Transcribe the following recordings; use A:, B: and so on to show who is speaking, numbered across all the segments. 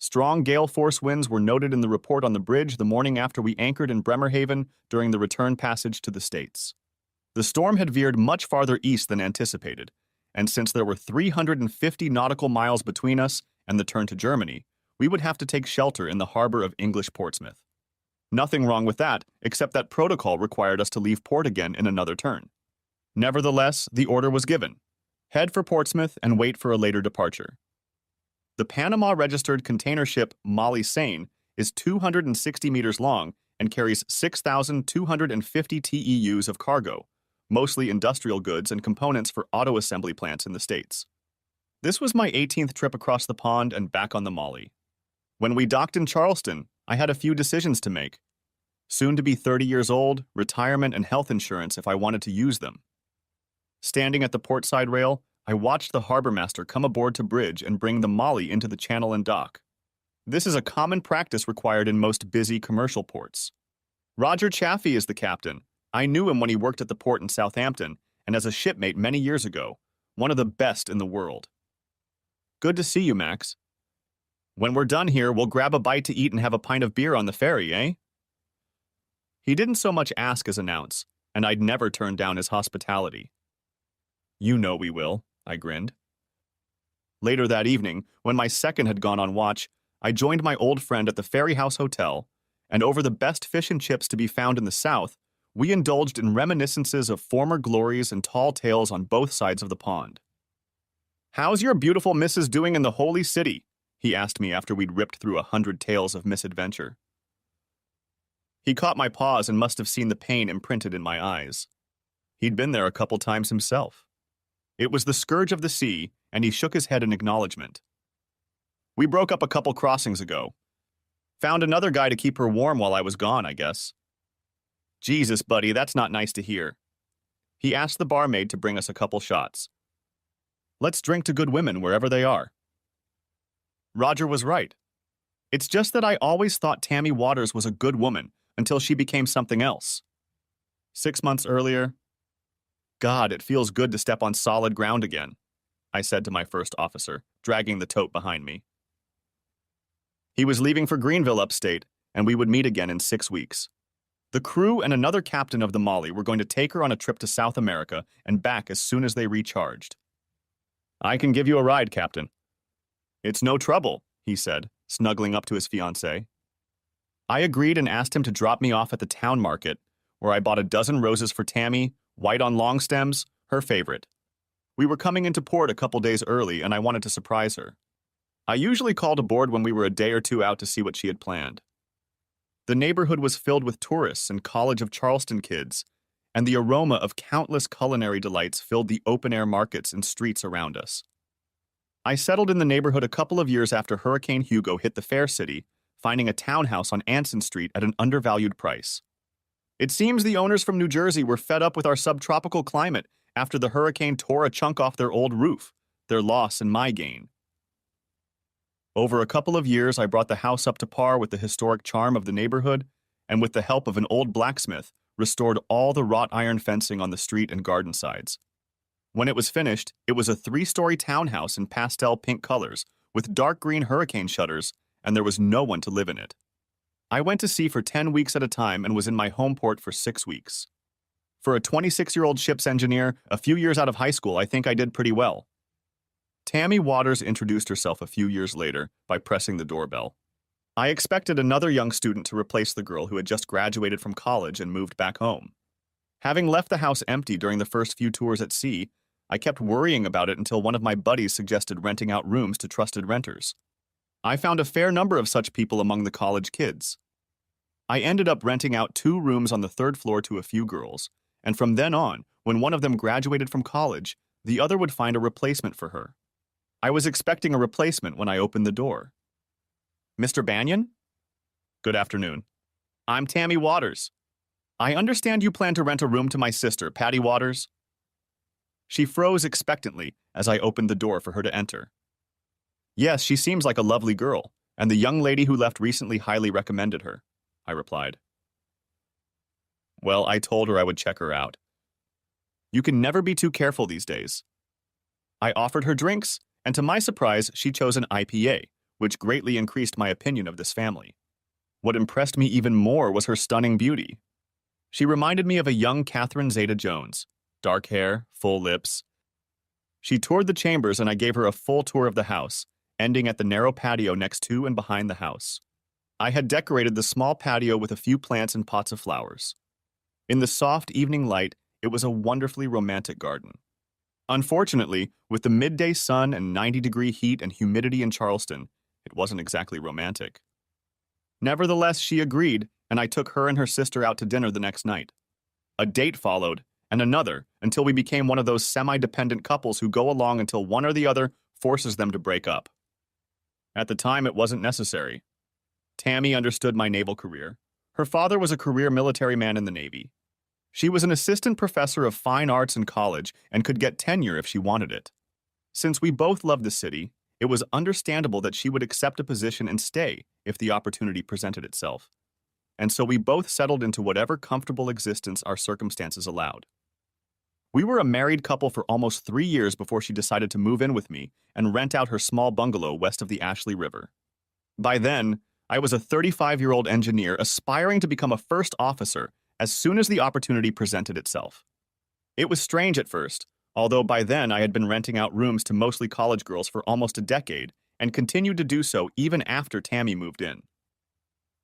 A: Strong gale force winds were noted in the report on the bridge the morning after we anchored in Bremerhaven during the return passage to the States. The storm had veered much farther east than anticipated, and since there were 350 nautical miles between us and the turn to Germany, we would have to take shelter in the harbor of English Portsmouth. Nothing wrong with that, except that protocol required us to leave port again in another turn. Nevertheless, the order was given. Head for Portsmouth and wait for a later departure. The Panama-registered container ship Molly Seine is 260 meters long and carries 6,250 TEUs of cargo, mostly industrial goods and components for auto assembly plants in the States. This was my 18th trip across the pond and back on the Molly. When we docked in Charleston, I had a few decisions to make. Soon to be 30 years old, retirement and health insurance if I wanted to use them. Standing at the portside rail, I watched the harbor master come aboard to bridge and bring the Molly into the channel and dock. This is a common practice required in most busy commercial ports. Roger Chaffee is the captain. I knew him when he worked at the port in Southampton and as a shipmate many years ago, one of the best in the world. Good to see you, Max. When we're done here, we'll grab a bite to eat and have a pint of beer on the ferry, eh? He didn't so much ask as announce, and I'd never turn down his hospitality. You know we will, I grinned. Later that evening, when my second had gone on watch, I joined my old friend at the Ferry House Hotel, and over the best fish and chips to be found in the South, we indulged in reminiscences of former glories and tall tales on both sides of the pond. "How's your beautiful missus doing in the Holy City?" he asked me after we'd ripped through 100 tales of misadventure. He caught my pause and must have seen the pain imprinted in my eyes. He'd been there a couple times himself. It was the scourge of the sea, and he shook his head in acknowledgement. "We broke up a couple crossings ago. Found another guy to keep her warm while I was gone, I guess." "Jesus, buddy, that's not nice to hear." He asked the barmaid to bring us a couple shots. "Let's drink to good women wherever they are." Roger was right. It's just that I always thought Tammy Waters was a good woman until she became something else. 6 months earlier, God, it feels good to step on solid ground again, I said to my first officer, dragging the tote behind me. He was leaving for Greenville upstate, and we would meet again in 6 weeks. The crew and another captain of the Molly were going to take her on a trip to South America and back as soon as they recharged. "I can give you a ride, Captain." "It's no trouble," he said, snuggling up to his fiancée. I agreed and asked him to drop me off at the town market, where I bought a dozen roses for Tammy, white on long stems, her favorite. We were coming into port a couple days early, and I wanted to surprise her. I usually called aboard when we were a day or two out to see what she had planned. The neighborhood was filled with tourists and College of Charleston kids, and the aroma of countless culinary delights filled the open-air markets and streets around us. I settled in the neighborhood a couple of years after Hurricane Hugo hit the Fair City, finding a townhouse on Anson Street at an undervalued price. It seems the owners from New Jersey were fed up with our subtropical climate after the hurricane tore a chunk off their old roof, their loss and my gain. Over a couple of years, I brought the house up to par with the historic charm of the neighborhood, and with the help of an old blacksmith, restored all the wrought iron fencing on the street and garden sides. When it was finished, it was a 3-story townhouse in pastel pink colors, with dark green hurricane shutters, and there was no one to live in it. I went to sea for 10 weeks at a time and was in my home port for 6 weeks. For a 26-year-old ship's engineer, a few years out of high school, I think I did pretty well. Tammy Waters introduced herself a few years later by pressing the doorbell. I expected another young student to replace the girl who had just graduated from college and moved back home. Having left the house empty during the first few tours at sea, I kept worrying about it until one of my buddies suggested renting out rooms to trusted renters. I found a fair number of such people among the college kids. I ended up renting out 2 rooms on the 3rd floor to a few girls, and from then on, when one of them graduated from college, the other would find a replacement for her. I was expecting a replacement when I opened the door. "Mr. Banyan?" "Good afternoon. I'm Tammy Waters. I understand you plan to rent a room to my sister, Patty Waters." She froze expectantly as I opened the door for her to enter. "Yes, she seems like a lovely girl, and the young lady who left recently highly recommended her," I replied. Well, I told her I would check her out. You can never be too careful these days. I offered her drinks, and to my surprise, she chose an IPA, which greatly increased my opinion of this family. What impressed me even more was her stunning beauty. She reminded me of a young Catherine Zeta-Jones, dark hair, full lips. She toured the chambers and I gave her a full tour of the house, ending at the narrow patio next to and behind the house. I had decorated the small patio with a few plants and pots of flowers. In the soft evening light, it was a wonderfully romantic garden. Unfortunately, with the midday sun and 90-degree heat and humidity in Charleston, it wasn't exactly romantic. Nevertheless, she agreed, and I took her and her sister out to dinner the next night. A date followed, and another, until we became one of those semi-dependent couples who go along until one or the other forces them to break up. At the time, it wasn't necessary. Tammy understood my naval career. Her father was a career military man in the Navy. She was an assistant professor of fine arts in college and could get tenure if she wanted it. Since we both loved the city, it was understandable that she would accept a position and stay if the opportunity presented itself. And so we both settled into whatever comfortable existence our circumstances allowed. We were a married couple for almost 3 years before she decided to move in with me and rent out her small bungalow west of the Ashley River. By then, I was a 35-year-old engineer aspiring to become a first officer as soon as the opportunity presented itself. It was strange at first, although by then I had been renting out rooms to mostly college girls for almost a decade and continued to do so even after Tammy moved in.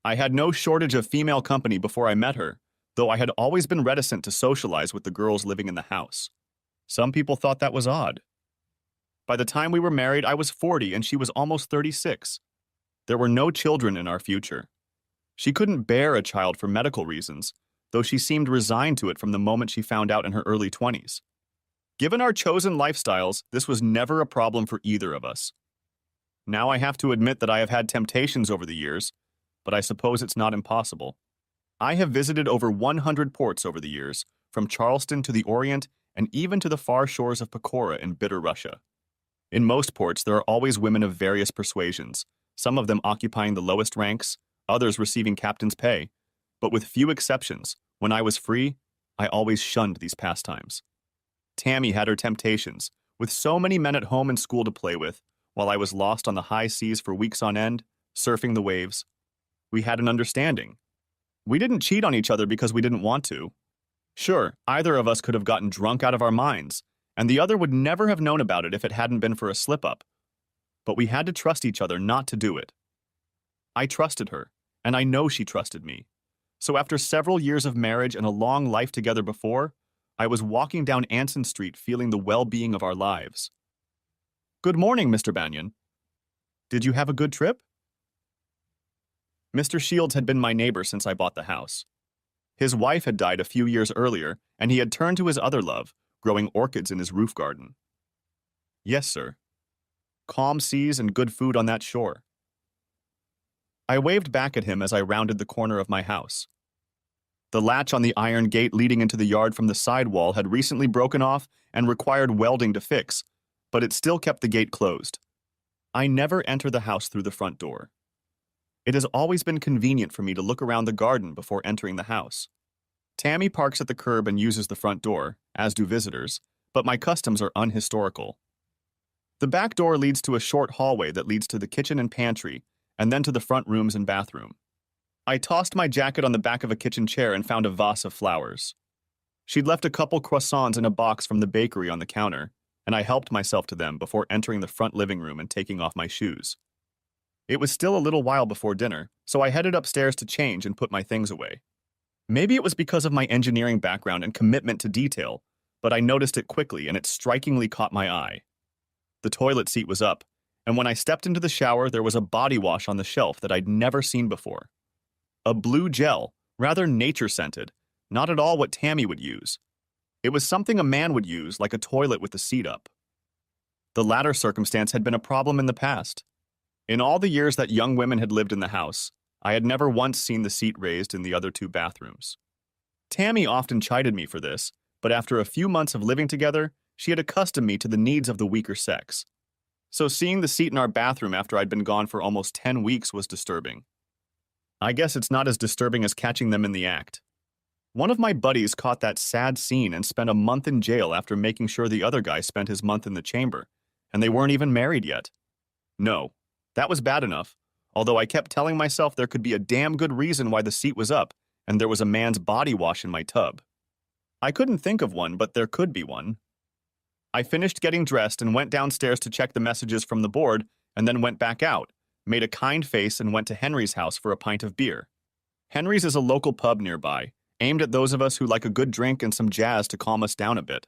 A: I had no shortage of female company before I met her, though I had always been reticent to socialize with the girls living in the house. Some people thought that was odd. By the time we were married, I was 40 and she was almost 36. There were no children in our future. She couldn't bear a child for medical reasons, though she seemed resigned to it from the moment she found out in her early 20s. Given our chosen lifestyles, this was never a problem for either of us. Now I have to admit that I have had temptations over the years, but I suppose it's not impossible. I have visited over 100 ports over the years, from Charleston to the Orient and even to the far shores of Pecora in bitter Russia. In most ports, there are always women of various persuasions, some of them occupying the lowest ranks, others receiving captain's pay. But with few exceptions, when I was free, I always shunned these pastimes. Tammy had her temptations, with so many men at home and school to play with, while I was lost on the high seas for weeks on end, surfing the waves. We had an understanding. We didn't cheat on each other because we didn't want to. Sure, either of us could have gotten drunk out of our minds, and the other would never have known about it if it hadn't been for a slip-up. But we had to trust each other not to do it. I trusted her, and I know she trusted me. So after several years of marriage and a long life together before, I was walking down Anson Street feeling the well-being of our lives. "Good morning, Mr. Banyan. Did you have a good trip?" Mr. Shields had been my neighbor since I bought the house. His wife had died a few years earlier, and he had turned to his other love, growing orchids in his roof garden. "Yes, sir. Calm seas and good food on that shore." I waved back at him as I rounded the corner of my house. The latch on the iron gate leading into the yard from the side wall had recently broken off and required welding to fix, but it still kept the gate closed. I never enter the house through the front door. It has always been convenient for me to look around the garden before entering the house. Tammy parks at the curb and uses the front door, as do visitors, but my customs are unhistorical. The back door leads to a short hallway that leads to the kitchen and pantry, and then to the front rooms and bathroom. I tossed my jacket on the back of a kitchen chair and found a vase of flowers. She'd left a couple croissants in a box from the bakery on the counter, and I helped myself to them before entering the front living room and taking off my shoes. It was still a little while before dinner, so I headed upstairs to change and put my things away. Maybe it was because of my engineering background and commitment to detail, but I noticed it quickly and it strikingly caught my eye. The toilet seat was up, and when I stepped into the shower, there was a body wash on the shelf that I'd never seen before. A blue gel, rather nature-scented, not at all what Tammy would use. It was something a man would use, like a toilet with the seat up. The latter circumstance had been a problem in the past. In all the years that young women had lived in the house, I had never once seen the seat raised in the other two bathrooms. Tammy often chided me for this, but after a few months of living together, she had accustomed me to the needs of the weaker sex. So seeing the seat in our bathroom after I'd been gone for almost 10 weeks was disturbing. I guess it's not as disturbing as catching them in the act. One of my buddies caught that sad scene and spent a month in jail after making sure the other guy spent his month in the chamber, and they weren't even married yet. No, That was bad enough, although I kept telling myself there could be a damn good reason why the seat was up, and there was a man's body wash in my tub. I couldn't think of one, but there could be one. I finished getting dressed and went downstairs to check the messages from the board, and then went back out, made a kind face, and went to Henry's house for a pint of beer. Henry's is a local pub nearby, aimed at those of us who like a good drink and some jazz to calm us down a bit.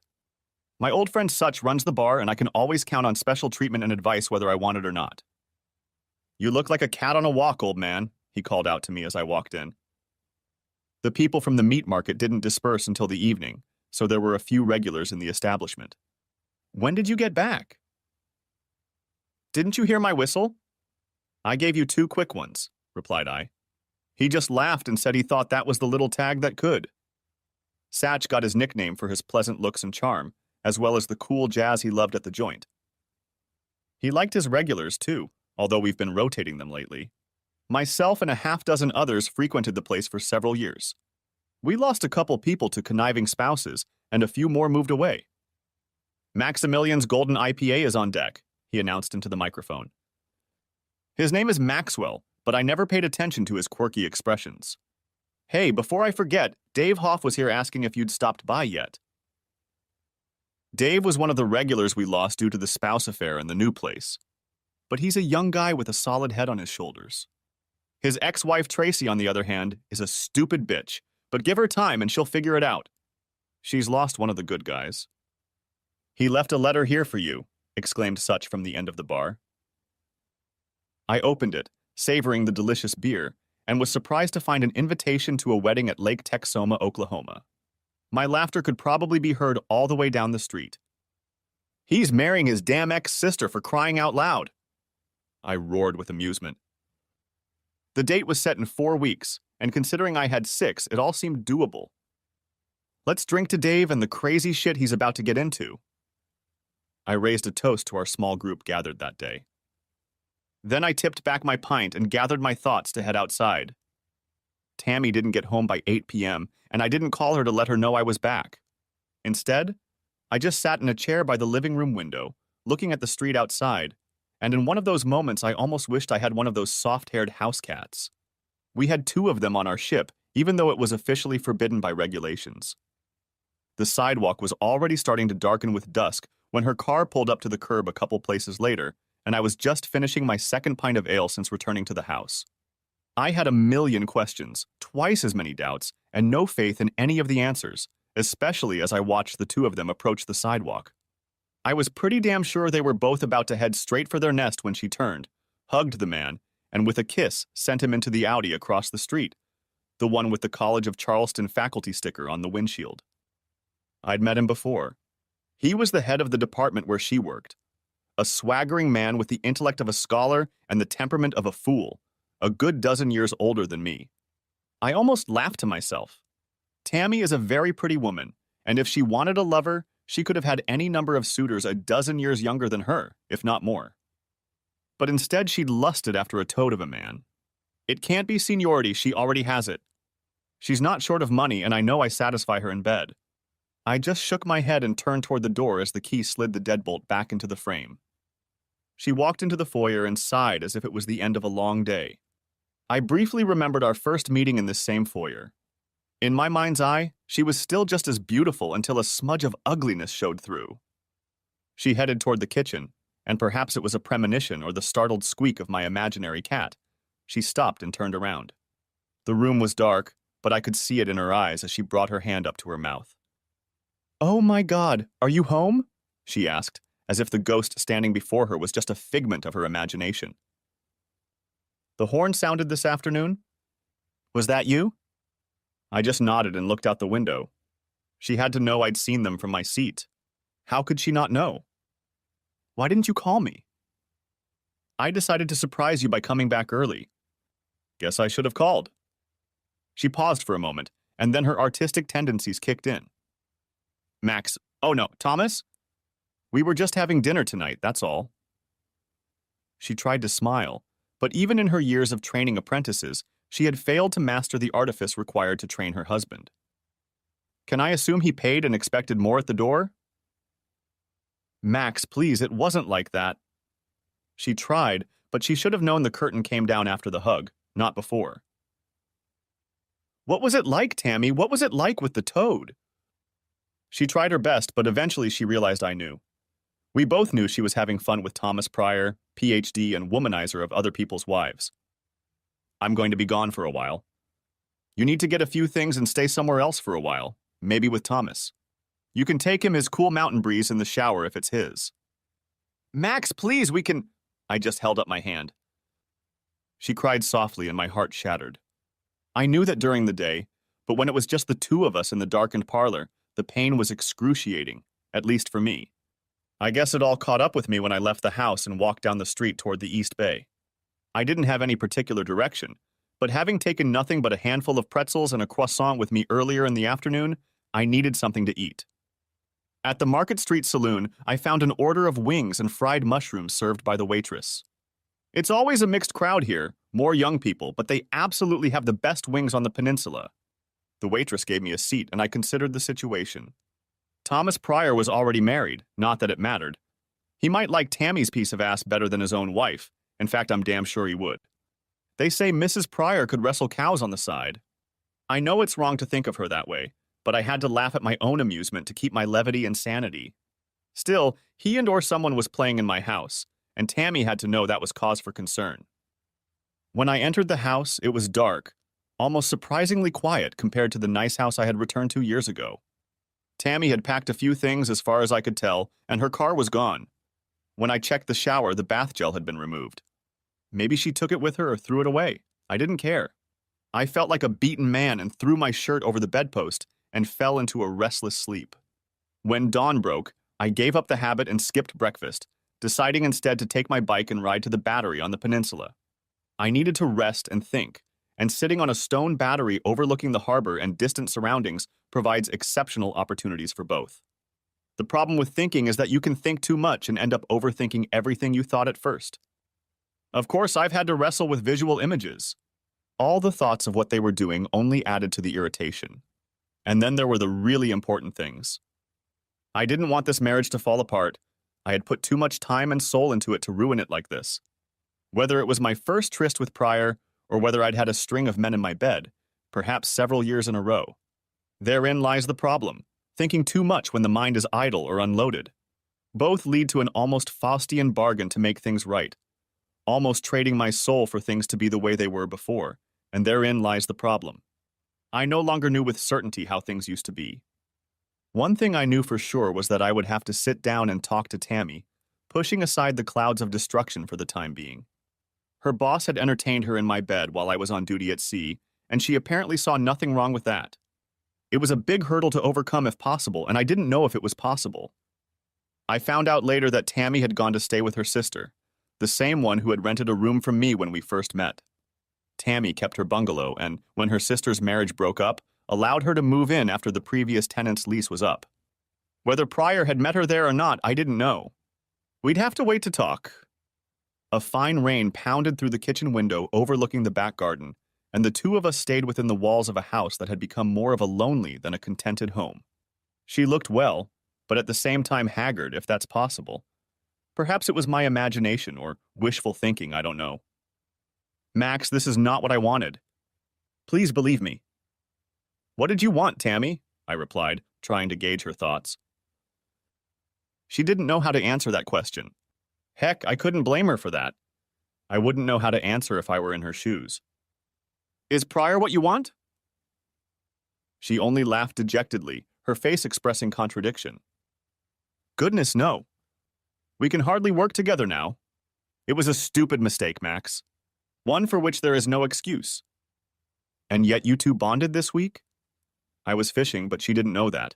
A: My old friend Such runs the bar, and I can always count on special treatment and advice whether I want it or not. "You look like a cat on a walk, old man," he called out to me as I walked in. The people from the meat market didn't disperse until the evening, so there were a few regulars in the establishment. "When did you get back?" "Didn't you hear my whistle?" "I gave you 2 quick ones," replied I. He just laughed and said he thought that was the little tag that could. Satch got his nickname for his pleasant looks and charm, as well as the cool jazz he loved at the joint. He liked his regulars, too, although we've been rotating them lately. Myself and a half-dozen others frequented the place for several years. We lost a couple people to conniving spouses, and a few more moved away. "Maximilian's Golden IPA is on deck," he announced into the microphone. His name is Maxwell, but I never paid attention to his quirky expressions. "Hey, before I forget, Dave Hoff was here asking if you'd stopped by yet." Dave was one of the regulars we lost due to the spouse affair in the new place. But he's a young guy with a solid head on his shoulders. His ex-wife Tracy, on the other hand, is a stupid bitch, but give her time and she'll figure it out. She's lost one of the good guys. "He left a letter here for you," exclaimed Such from the end of the bar. I opened it, savoring the delicious beer, and was surprised to find an invitation to a wedding at Lake Texoma, Oklahoma. My laughter could probably be heard all the way down the street. "He's marrying his damn ex-sister, for crying out loud!" I roared with amusement. The date was set in 4 weeks, and considering I had 6, it all seemed doable. Let's drink to Dave and the crazy shit he's about to get into. I raised a toast to our small group gathered that day. Then I tipped back my pint and gathered my thoughts to head outside. Tammy didn't get home by 8 p.m., and I didn't call her to let her know I was back. Instead, I just sat in a chair by the living room window, looking at the street outside, and in one of those moments I almost wished I had one of those soft-haired house cats. We had 2 of them on our ship, even though it was officially forbidden by regulations. The sidewalk was already starting to darken with dusk when her car pulled up to the curb a couple places later, and I was just finishing my 2nd pint of ale since returning to the house. I had a million questions, twice as many doubts, and no faith in any of the answers, especially as I watched the 2 of them approach the sidewalk. I was pretty damn sure they were both about to head straight for their nest when she turned, hugged the man, and with a kiss sent him into the Audi across the street, the one with the College of Charleston faculty sticker on the windshield. I'd met him before. He was the head of the department where she worked, a swaggering man with the intellect of a scholar and the temperament of a fool, a good dozen years older than me. I almost laughed to myself. Tammy is a very pretty woman, and if she wanted a lover, she could have had any number of suitors a dozen years younger than her, if not more. But instead she'd lusted after a toad of a man. It can't be seniority, she already has it. She's not short of money, and I know I satisfy her in bed. I just shook my head and turned toward the door as the key slid the deadbolt back into the frame. She walked into the foyer and sighed as if it was the end of a long day. I briefly remembered our first meeting in this same foyer. In my mind's eye, she was still just as beautiful until a smudge of ugliness showed through. She headed toward the kitchen, and perhaps it was a premonition or the startled squeak of my imaginary cat. She stopped and turned around. The room was dark, but I could see it in her eyes as she brought her hand up to her mouth. "Oh my God, are you home?" she asked, as if the ghost standing before her was just a figment of her imagination. "The horn sounded this afternoon? Was that you?" I just nodded and looked out the window. She had to know I'd seen them from my seat. How could she not know? "Why didn't you call me?" "I decided to surprise you by coming back early." "Guess I should have called." She paused for a moment, and then her artistic tendencies kicked in. Thomas? We were just having dinner tonight, that's all." She tried to smile, but even in her years of training apprentices, she had failed to master the artifice required to train her husband. "Can I assume he paid and expected more at the door?" "Max, please, it wasn't like that." She tried, but she should have known the curtain came down after the hug, not before. "What was it like, Tammy? What was it like with the toad?" She tried her best, but eventually she realized I knew. We both knew she was having fun with Thomas Pryor, PhD and womanizer of other people's wives. "I'm going to be gone for a while. You need to get a few things and stay somewhere else for a while, maybe with Thomas. You can take him his cool mountain breeze in the shower if it's his." "Max, please, we can—" I just held up my hand. She cried softly and my heart shattered. I knew that during the day, but when it was just the two of us in the darkened parlor, the pain was excruciating, at least for me. I guess it all caught up with me when I left the house and walked down the street toward the East Bay. I didn't have any particular direction, but having taken nothing but a handful of pretzels and a croissant with me earlier in the afternoon, I needed something to eat. At the Market Street Saloon, I found an order of wings and fried mushrooms served by the waitress. It's always a mixed crowd here, more young people, but they absolutely have the best wings on the peninsula. The waitress gave me a seat, and I considered the situation. Thomas Pryor was already married, not that it mattered. He might like Tammy's piece of ass better than his own wife. In fact, I'm damn sure he would. They say Mrs. Pryor could wrestle cows on the side. I know it's wrong to think of her that way, but I had to laugh at my own amusement to keep my levity and sanity. Still, he and/or someone was playing in my house, and Tammy had to know that was cause for concern. When I entered the house, it was dark, almost surprisingly quiet compared to the nice house I had returned to years ago. Tammy had packed a few things as far as I could tell, and her car was gone. When I checked the shower, the bath gel had been removed. Maybe she took it with her or threw it away. I didn't care. I felt like a beaten man and threw my shirt over the bedpost and fell into a restless sleep. When dawn broke, I gave up the habit and skipped breakfast, deciding instead to take my bike and ride to the battery on the peninsula. I needed to rest and think, and sitting on a stone battery overlooking the harbor and distant surroundings provides exceptional opportunities for both. The problem with thinking is that you can think too much and end up overthinking everything you thought at first. Of course, I've had to wrestle with visual images. All the thoughts of what they were doing only added to the irritation. And then there were the really important things. I didn't want this marriage to fall apart. I had put too much time and soul into it to ruin it like this. Whether it was my first tryst with Pryor, or whether I'd had a string of men in my bed, perhaps several years in a row. Therein lies the problem, thinking too much when the mind is idle or unloaded. Both lead to an almost Faustian bargain to make things right, almost trading my soul for things to be the way they were before, and therein lies the problem. I no longer knew with certainty how things used to be. One thing I knew for sure was that I would have to sit down and talk to Tammy, pushing aside the clouds of destruction for the time being. Her boss had entertained her in my bed while I was on duty at sea, and she apparently saw nothing wrong with that. It was a big hurdle to overcome if possible, and I didn't know if it was possible. I found out later that Tammy had gone to stay with her sister, the same one who had rented a room from me when we first met. Tammy kept her bungalow and, when her sister's marriage broke up, allowed her to move in after the previous tenant's lease was up. Whether Pryor had met her there or not, I didn't know. We'd have to wait to talk. A fine rain pounded through the kitchen window overlooking the back garden, and the two of us stayed within the walls of a house that had become more of a lonely than a contented home. She looked well, but at the same time haggard, if that's possible. Perhaps it was my imagination or wishful thinking, I don't know. "Max, this is not what I wanted. Please believe me." "What did you want, Tammy?" I replied, trying to gauge her thoughts. She didn't know how to answer that question. Heck, I couldn't blame her for that. I wouldn't know how to answer if I were in her shoes. "Is Pryor what you want?" She only laughed dejectedly, her face expressing contradiction. "Goodness, no. We can hardly work together now. It was a stupid mistake, Max. One for which there is no excuse. And yet you two bonded this week?" I was fishing, but she didn't know that.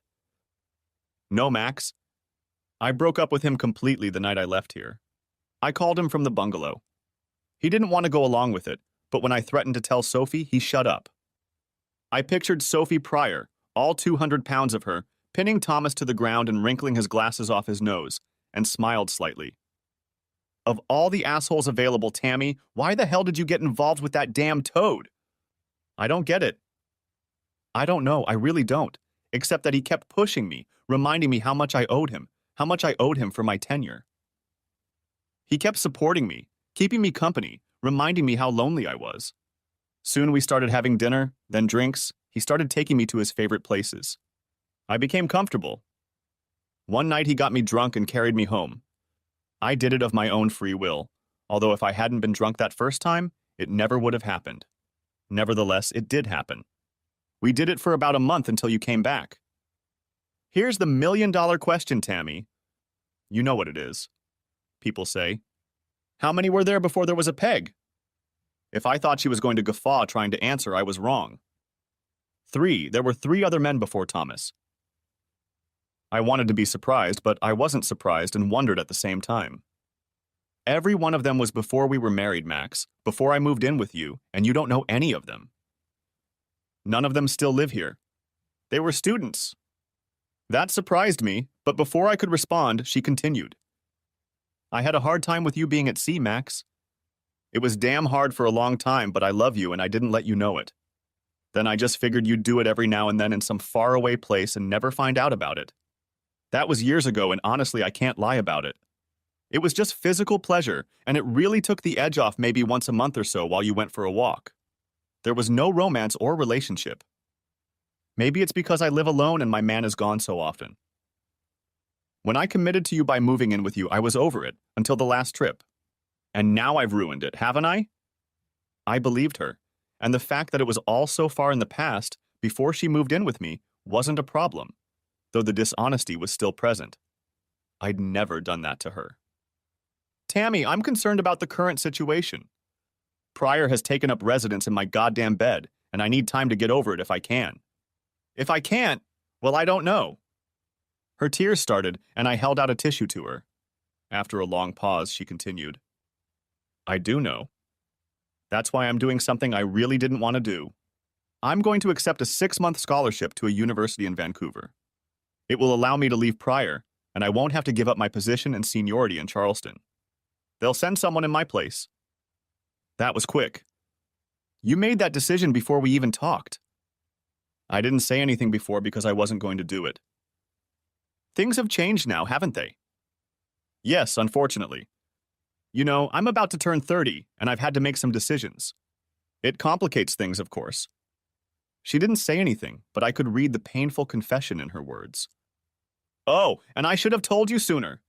A: "No, Max. I broke up with him completely the night I left here. I called him from the bungalow. He didn't want to go along with it, but when I threatened to tell Sophie, he shut up. I pictured Sophie Pryor, all 200 pounds of her, pinning Thomas to the ground and wrinkling his glasses off his nose, and smiled slightly. Of all the assholes available, Tammy, why the hell did you get involved with that damn toad? I don't get it. I don't know, I really don't, except that he kept pushing me, reminding me how much I owed him for my tenure. He kept supporting me, keeping me company, reminding me how lonely I was. Soon we started having dinner, then drinks. He started taking me to his favorite places. I became comfortable. One night he got me drunk and carried me home. I did it of my own free will, although if I hadn't been drunk that first time, it never would have happened. Nevertheless, it did happen. We did it for about a month until you came back. Here's the million-dollar question, Tammy. You know what it is. People say, how many were there before there was a peg? If I thought she was going to guffaw trying to answer, I was wrong. 3. There were 3 other men before Thomas. I wanted to be surprised, but I wasn't surprised and wondered at the same time. Every one of them was before we were married, Max, before I moved in with you, and you don't know any of them. None of them still live here. They were students. That surprised me, but before I could respond, she continued. I had a hard time with you being at sea, Max. It was damn hard for a long time, but I love you and I didn't let you know it. Then I just figured you'd do it every now and then in some faraway place and never find out about it. That was years ago, and honestly, I can't lie about it. It was just physical pleasure, and it really took the edge off maybe once a month or so while you went for a walk. There was no romance or relationship. Maybe it's because I live alone and my man is gone so often. When I committed to you by moving in with you, I was over it until the last trip. And now I've ruined it, haven't I? I believed her, and the fact that it was all so far in the past, before she moved in with me, wasn't a problem, though the dishonesty was still present. I'd never done that to her. Tammy, I'm concerned about the current situation. Pryor has taken up residence in my goddamn bed, and I need time to get over it if I can. If I can't, well, I don't know. Her tears started, and I held out a tissue to her. After a long pause, she continued. I do know. That's why I'm doing something I really didn't want to do. I'm going to accept a 6-month scholarship to a university in Vancouver. It will allow me to leave Pryor, and I won't have to give up my position and seniority in Charleston. They'll send someone in my place. That was quick. You made that decision before we even talked. I didn't say anything before because I wasn't going to do it. Things have changed now, haven't they? Yes, unfortunately. You know, I'm about to turn 30, and I've had to make some decisions. It complicates things, of course. She didn't say anything, but I could read the painful confession in her words. Oh, and I should have told you sooner.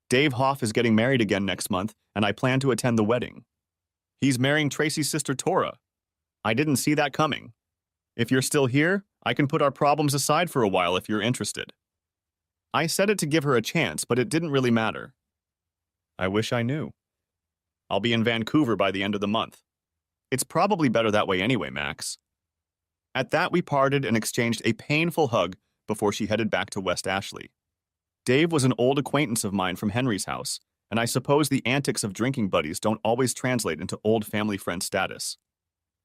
A: Dave Hoff is getting married again next month, and I plan to attend the wedding. He's marrying Tracy's sister Tora. I didn't see that coming. If you're still here, I can put our problems aside for a while if you're interested. I said it to give her a chance, but it didn't really matter. I wish I knew. I'll be in Vancouver by the end of the month. It's probably better that way anyway, Max. At that, we parted and exchanged a painful hug before she headed back to West Ashley. Dave was an old acquaintance of mine from Henry's house, and I suppose the antics of drinking buddies don't always translate into old family friend status.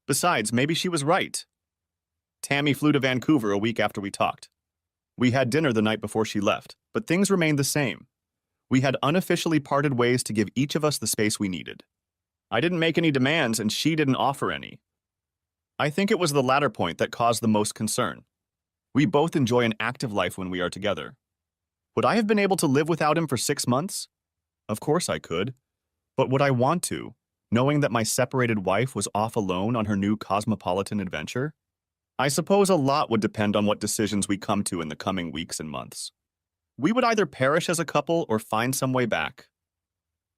A: Besides, maybe she was right. Tammy flew to Vancouver a week after we talked. We had dinner the night before she left, but things remained the same. We had unofficially parted ways to give each of us the space we needed. I didn't make any demands, and she didn't offer any. I think it was the latter point that caused the most concern. We both enjoy an active life when we are together. Would I have been able to live without him for 6 months? Of course I could. But would I want to, knowing that my separated wife was off alone on her new cosmopolitan adventure? I suppose a lot would depend on what decisions we come to in the coming weeks and months. We would either perish as a couple or find some way back.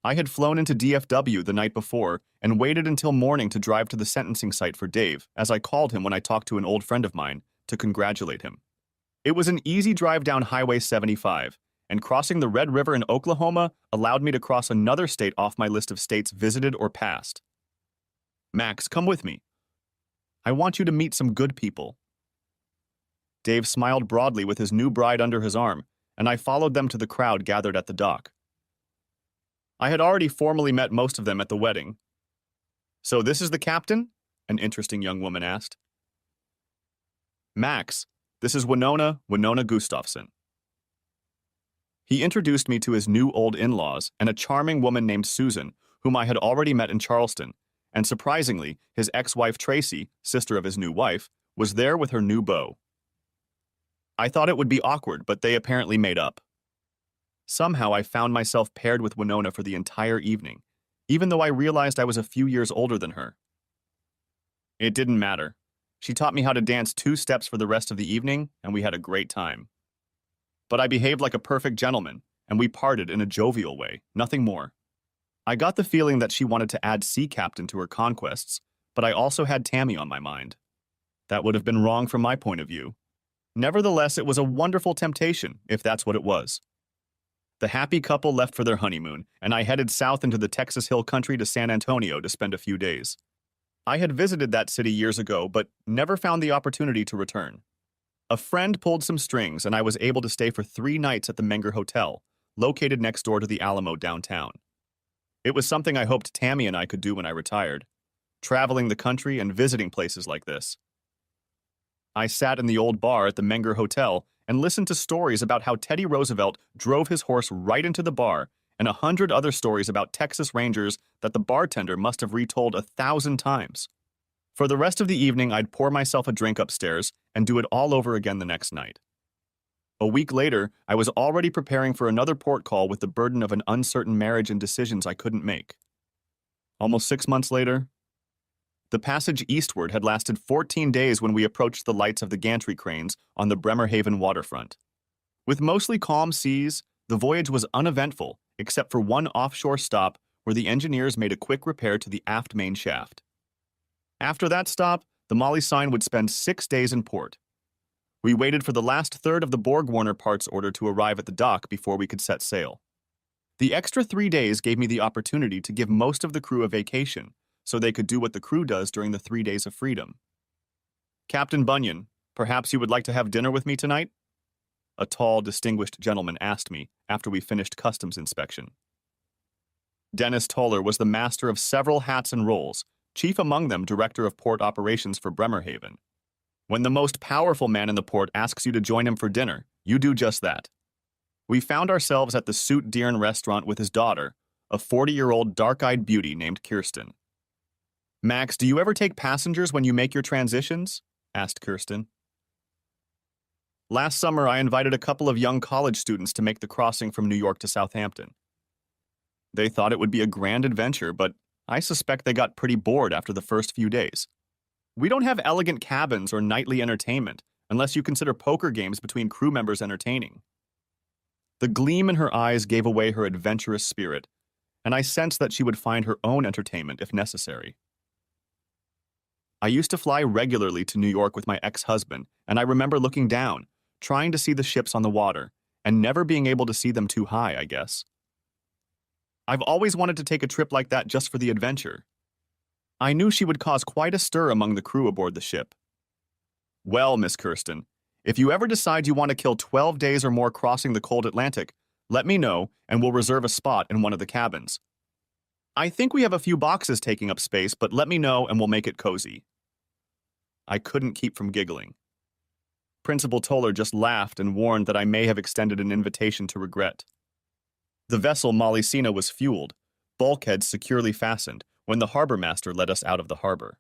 A: I had flown into DFW the night before and waited until morning to drive to the sentencing site for Dave, as I called him when I talked to an old friend of mine, to congratulate him. It was an easy drive down Highway 75, and crossing the Red River in Oklahoma allowed me to cross another state off my list of states visited or passed. Max, come with me. I want you to meet some good people. Dave smiled broadly with his new bride under his arm, and I followed them to the crowd gathered at the dock. I had already formally met most of them at the wedding. So this is the captain? An interesting young woman asked. Max, this is Winona Gustafson. He introduced me to his new old in-laws and a charming woman named Susan, whom I had already met in Charleston, and surprisingly, his ex-wife Tracy, sister of his new wife, was there with her new beau. I thought it would be awkward, but they apparently made up. Somehow I found myself paired with Winona for the entire evening, even though I realized I was a few years older than her. It didn't matter. She taught me how to dance 2 steps for the rest of the evening, and we had a great time. But I behaved like a perfect gentleman, and we parted in a jovial way, nothing more. I got the feeling that she wanted to add sea captain to her conquests, but I also had Tammy on my mind. That would have been wrong from my point of view. Nevertheless, it was a wonderful temptation, if that's what it was. The happy couple left for their honeymoon, and I headed south into the Texas Hill Country to San Antonio to spend a few days. I had visited that city years ago, but never found the opportunity to return. A friend pulled some strings, and I was able to stay for 3 nights at the Menger Hotel, located next door to the Alamo downtown. It was something I hoped Tammy and I could do when I retired, traveling the country and visiting places like this. I sat in the old bar at the Menger Hotel and listened to stories about how Teddy Roosevelt drove his horse right into the bar, and 100 other stories about Texas Rangers that the bartender must have retold 1,000 times. For the rest of the evening, I'd pour myself a drink upstairs and do it all over again the next night. A week later, I was already preparing for another port call with the burden of an uncertain marriage and decisions I couldn't make. Almost 6 months later, the passage eastward had lasted 14 days when we approached the lights of the gantry cranes on the Bremerhaven waterfront. With mostly calm seas, the voyage was uneventful, except for one offshore stop where the engineers made a quick repair to the aft main shaft. After that stop, the Molly Sign would spend 6 days in port. We waited for the last third of the Borg-Warner parts order to arrive at the dock before we could set sail. The extra 3 days gave me the opportunity to give most of the crew a vacation, so they could do what the crew does during the 3 days of freedom. "Captain Bunyan, perhaps you would like to have dinner with me tonight?" A tall, distinguished gentleman asked me after we finished customs inspection. Dennis Toller was the master of several hats and roles, chief among them director of port operations for Bremerhaven. When the most powerful man in the port asks you to join him for dinner, you do just that. We found ourselves at the Suit Deern restaurant with his daughter, a 40-year-old dark-eyed beauty named Kirsten. "Max, do you ever take passengers when you make your transitions?" asked Kirsten. "Last summer, I invited a couple of young college students to make the crossing from New York to Southampton. They thought it would be a grand adventure, but I suspect they got pretty bored after the first few days. We don't have elegant cabins or nightly entertainment, unless you consider poker games between crew members entertaining." The gleam in her eyes gave away her adventurous spirit, and I sensed that she would find her own entertainment if necessary. I used to fly regularly to New York with my ex-husband, and I remember looking down, trying to see the ships on the water, and never being able to see them too high, I guess. I've always wanted to take a trip like that just for the adventure. I knew she would cause quite a stir among the crew aboard the ship. "Well, Miss Kirsten, if you ever decide you want to kill 12 days or more crossing the cold Atlantic, let me know and we'll reserve a spot in one of the cabins. I think we have a few boxes taking up space, but let me know and we'll make it cozy." I couldn't keep from giggling. Principal Toller just laughed and warned that I may have extended an invitation to regret. The vessel Molly Sina was fueled, bulkheads securely fastened, when the harbor master let us out of the harbor.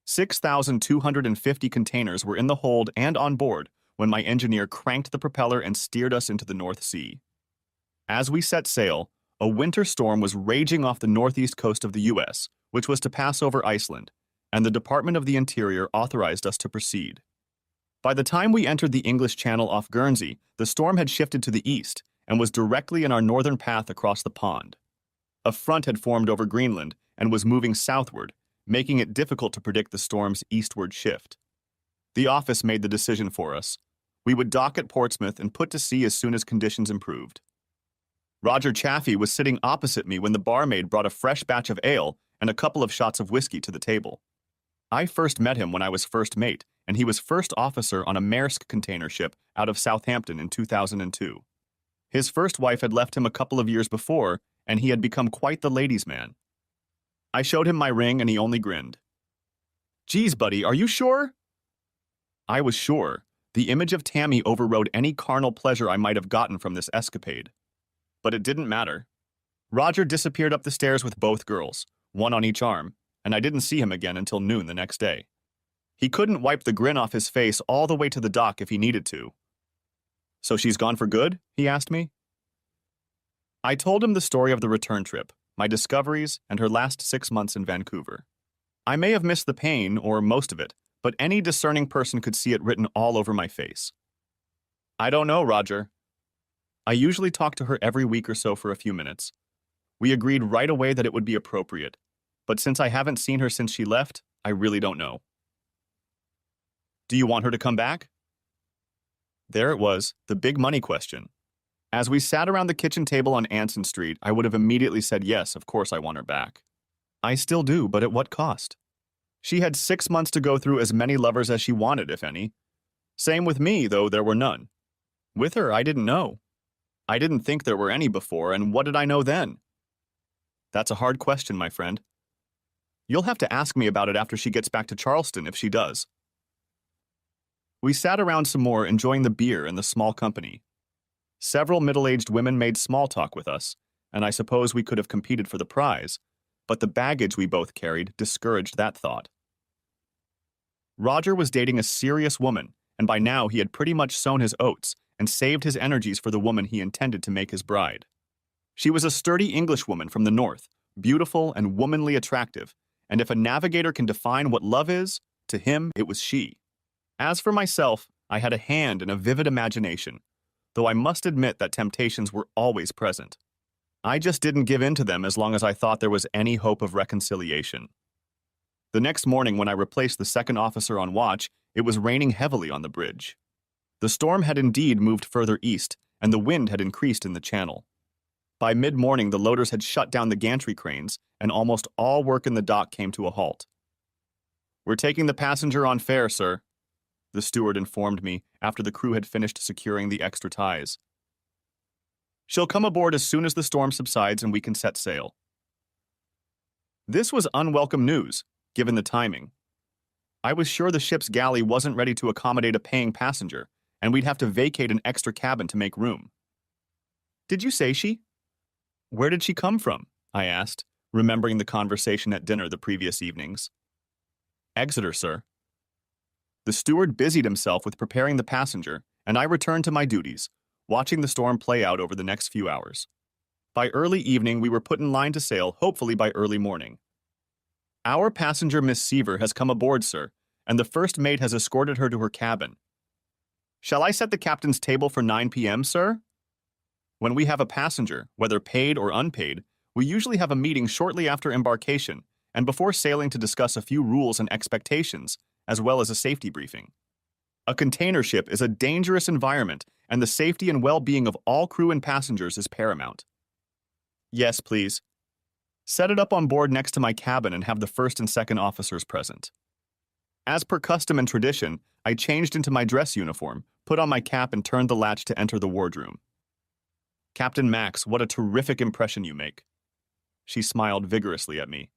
A: 6,250 containers were in the hold and on board when my engineer cranked the propeller and steered us into the North Sea. As we set sail, a winter storm was raging off the northeast coast of the U.S., which was to pass over Iceland, and the Department of the Interior authorized us to proceed. By the time we entered the English Channel off Guernsey, the storm had shifted to the east and was directly in our northern path across the pond. A front had formed over Greenland and was moving southward, making it difficult to predict the storm's eastward shift. The office made the decision for us. We would dock at Portsmouth and put to sea as soon as conditions improved. Roger Chaffee was sitting opposite me when the barmaid brought a fresh batch of ale and a couple of shots of whiskey to the table. I first met him when I was first mate, and he was first officer on a Maersk container ship out of Southampton in 2002. His first wife had left him a couple of years before, and he had become quite the ladies' man. I showed him my ring, and he only grinned. "Geez, buddy, are you sure?" I was sure. The image of Tammy overrode any carnal pleasure I might have gotten from this escapade. But it didn't matter. Roger disappeared up the stairs with both girls, one on each arm, and I didn't see him again until noon the next day. He couldn't wipe the grin off his face all the way to the dock if he needed to. "So she's gone for good?" he asked me. I told him the story of the return trip, my discoveries, and her last 6 months in Vancouver. I may have missed the pain, or most of it, but any discerning person could see it written all over my face. I don't know, Roger. I usually talk to her every week or so for a few minutes. We agreed right away that it would be appropriate, but since I haven't seen her since she left, I really don't know. Do you want her to come back? There it was, the big money question. As we sat around the kitchen table on Anson Street, I would have immediately said yes, of course I want her back. I still do, but at what cost? She had 6 months to go through as many lovers as she wanted, if any. Same with me, though there were none. With her, I didn't know. I didn't think there were any before, and what did I know then? That's a hard question, my friend. You'll have to ask me about it after she gets back to Charleston, if she does. We sat around some more, enjoying the beer and the small company. Several middle-aged women made small talk with us, and I suppose we could have competed for the prize, but the baggage we both carried discouraged that thought. Roger was dating a serious woman, and by now he had pretty much sown his oats and saved his energies for the woman he intended to make his bride. She was a sturdy Englishwoman from the north, beautiful and womanly attractive, and if a navigator can define what love is, to him it was she. As for myself, I had a hand and a vivid imagination, though I must admit that temptations were always present. I just didn't give in to them as long as I thought there was any hope of reconciliation. The next morning, when I replaced the second officer on watch, it was raining heavily on the bridge. The storm had indeed moved further east, and the wind had increased in the channel. By mid-morning, the loaders had shut down the gantry cranes, and almost all work in the dock came to a halt. "We're taking the passenger on fare, sir," the steward informed me after the crew had finished securing the extra ties. "She'll come aboard as soon as the storm subsides and we can set sail." This was unwelcome news, given the timing. I was sure the ship's galley wasn't ready to accommodate a paying passenger, and we'd have to vacate an extra cabin to make room. "Did you say she?" "Where did she come from?" I asked, remembering the conversation at dinner the previous evenings. "Exeter, sir." The steward busied himself with preparing the passenger, and I returned to my duties, watching the storm play out over the next few hours. By early evening, we were put in line to sail, hopefully by early morning. "Our passenger, Miss Seaver, has come aboard, sir, and the first mate has escorted her to her cabin." "Shall I set the captain's table for 9 p.m., sir?" When we have a passenger, whether paid or unpaid, we usually have a meeting shortly after embarkation and before sailing to discuss a few rules and expectations, as well as a safety briefing. A container ship is a dangerous environment, and the safety and well-being of all crew and passengers is paramount. "Yes, please. Set it up on board next to my cabin and have the first and second officers present." As per custom and tradition, I changed into my dress uniform, put on my cap, and turned the latch to enter the wardroom. "Captain Max, what a terrific impression you make." She smiled vigorously at me.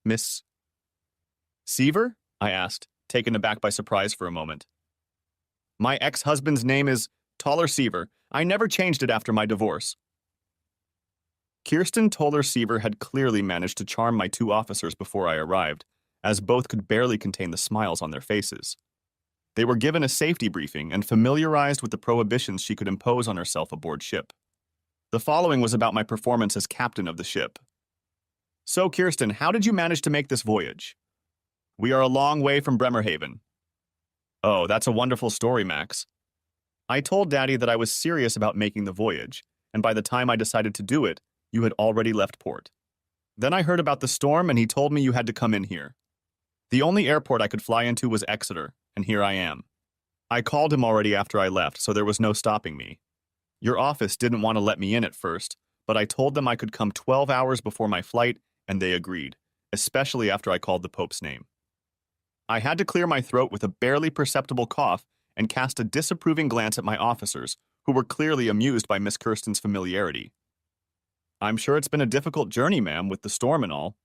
A: "Miss Seaver?" I asked, taken aback by surprise for a moment. "My ex-husband's name is Toller Seaver. I never changed it after my divorce." Kirsten Toller Seaver had clearly managed to charm my two officers before I arrived, as both could barely contain the smiles on their faces. They were given a safety briefing and familiarized with the prohibitions she could impose on herself aboard ship. The following was about my performance as captain of the ship. "So, Kirsten, how did you manage to make this voyage?" "We are a long way from Bremerhaven." "Oh, that's a wonderful story, Max." "I told Daddy that I was serious about making the voyage, and by the time I decided to do it, you had already left port. Then I heard about the storm, and he told me you had to come in here. The only airport I could fly into was Exeter, and here I am. I called him already after I left, so there was no stopping me. Your office didn't want to let me in at first, but I told them I could come 12 hours before my flight, and they agreed, especially after I called the Pope's name. I had to clear my throat with a barely perceptible cough and cast a disapproving glance at my officers, who were clearly amused by Miss Kirsten's familiarity. "I'm sure it's been a difficult journey, ma'am, with the storm and all.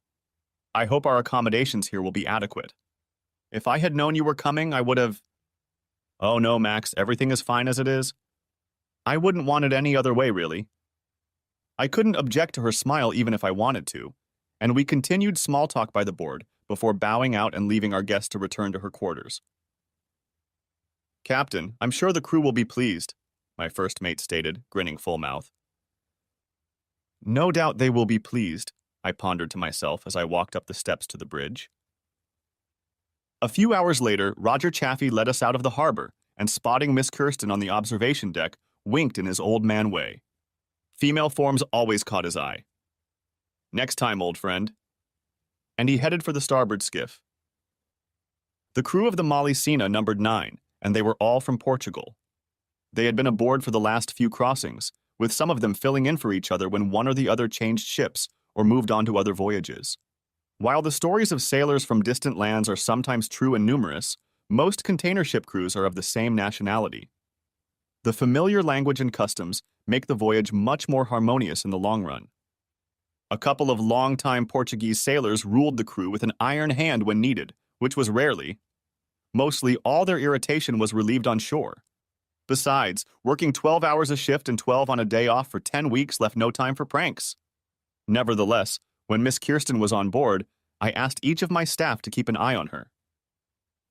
A: I hope our accommodations here will be adequate. If I had known you were coming, I would have—" "Oh no, Max, everything is fine as it is. I wouldn't want it any other way, really." I couldn't object to her smile even if I wanted to, and we continued small talk by the board before bowing out and leaving our guest to return to her quarters. "Captain, I'm sure the crew will be pleased," my first mate stated, grinning full mouth. No doubt they will be pleased, I pondered to myself as I walked up the steps to the bridge. A few hours later, Roger Chaffee led us out of the harbor, and spotting Miss Kirsten on the observation deck, winked in his old man way. Female forms always caught his eye. Next time, old friend. And he headed for the starboard skiff. The crew of the Molly Sina numbered 9, and they were all from Portugal. They had been aboard for the last few crossings, with some of them filling in for each other when one or the other changed ships or moved on to other voyages. While the stories of sailors from distant lands are sometimes true and numerous, most container ship crews are of the same nationality. The familiar language and customs make the voyage much more harmonious in the long run. A couple of long-time Portuguese sailors ruled the crew with an iron hand when needed, which was rarely. Mostly all their irritation was relieved on shore. Besides, working 12 hours a shift and 12 on a day off for 10 weeks left no time for pranks. Nevertheless, when Miss Kirsten was on board, I asked each of my staff to keep an eye on her.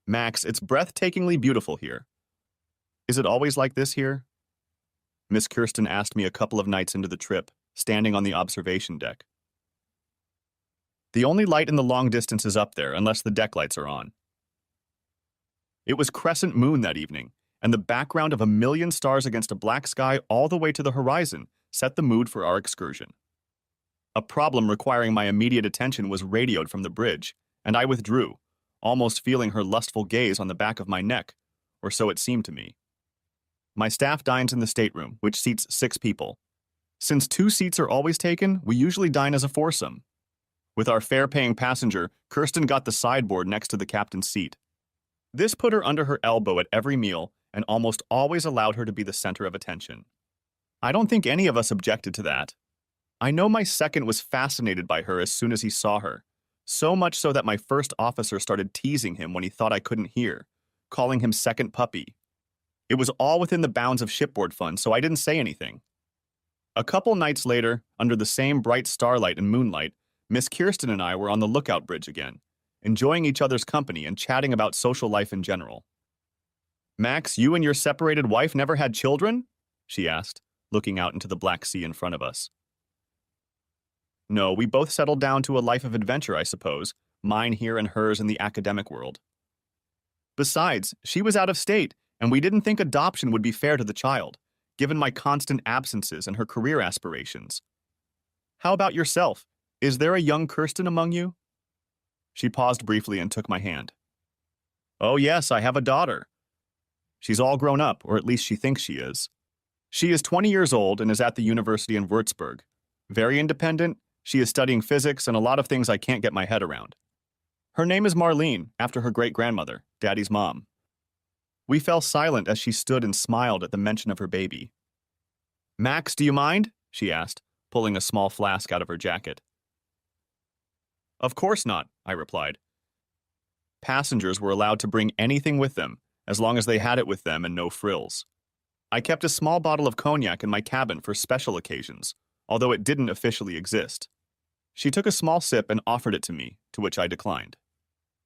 A: Max, it's breathtakingly beautiful here. Is it always like this here? Miss Kirsten asked me a couple of nights into the trip, standing on the observation deck. The only light in the long distance is up there, unless the deck lights are on. It was crescent moon that evening, and the background of a million stars against a black sky all the way to the horizon set the mood for our excursion. A problem requiring my immediate attention was radioed from the bridge, and I withdrew, almost feeling her lustful gaze on the back of my neck, or so it seemed to me. My staff dines in the stateroom, which seats 6 people. Since 2 seats are always taken, we usually dine as a foursome. With our fare-paying passenger, Kirsten got the sideboard next to the captain's seat. This put her under her elbow at every meal and almost always allowed her to be the center of attention. I don't think any of us objected to that. I know my second was fascinated by her as soon as he saw her, so much so that my first officer started teasing him when he thought I couldn't hear, calling him second puppy. It was all within the bounds of shipboard fun, so I didn't say anything. A couple nights later, under the same bright starlight and moonlight, Miss Kirsten and I were on the lookout bridge again, enjoying each other's company and chatting about social life in general. Max, you and your separated wife never had children? She asked, looking out into the Black Sea in front of us. No, we both settled down to a life of adventure, I suppose, mine here and hers in the academic world. Besides, she was out of state, and we didn't think adoption would be fair to the child, given my constant absences and her career aspirations. How about yourself? Is there a young Kirsten among you? She paused briefly and took my hand. Oh yes, I have a daughter. She's all grown up, or at least she thinks she is. She is 20 years old and is at the university in Würzburg. Very independent, she is studying physics and a lot of things I can't get my head around. Her name is Marlene, after her great-grandmother, Daddy's mom. We fell silent as she stood and smiled at the mention of her baby. Max, do you mind? She asked, pulling a small flask out of her jacket. Of course not, I replied. Passengers were allowed to bring anything with them, as long as they had it with them and no frills. I kept a small bottle of cognac in my cabin for special occasions, although it didn't officially exist. She took a small sip and offered it to me, to which I declined.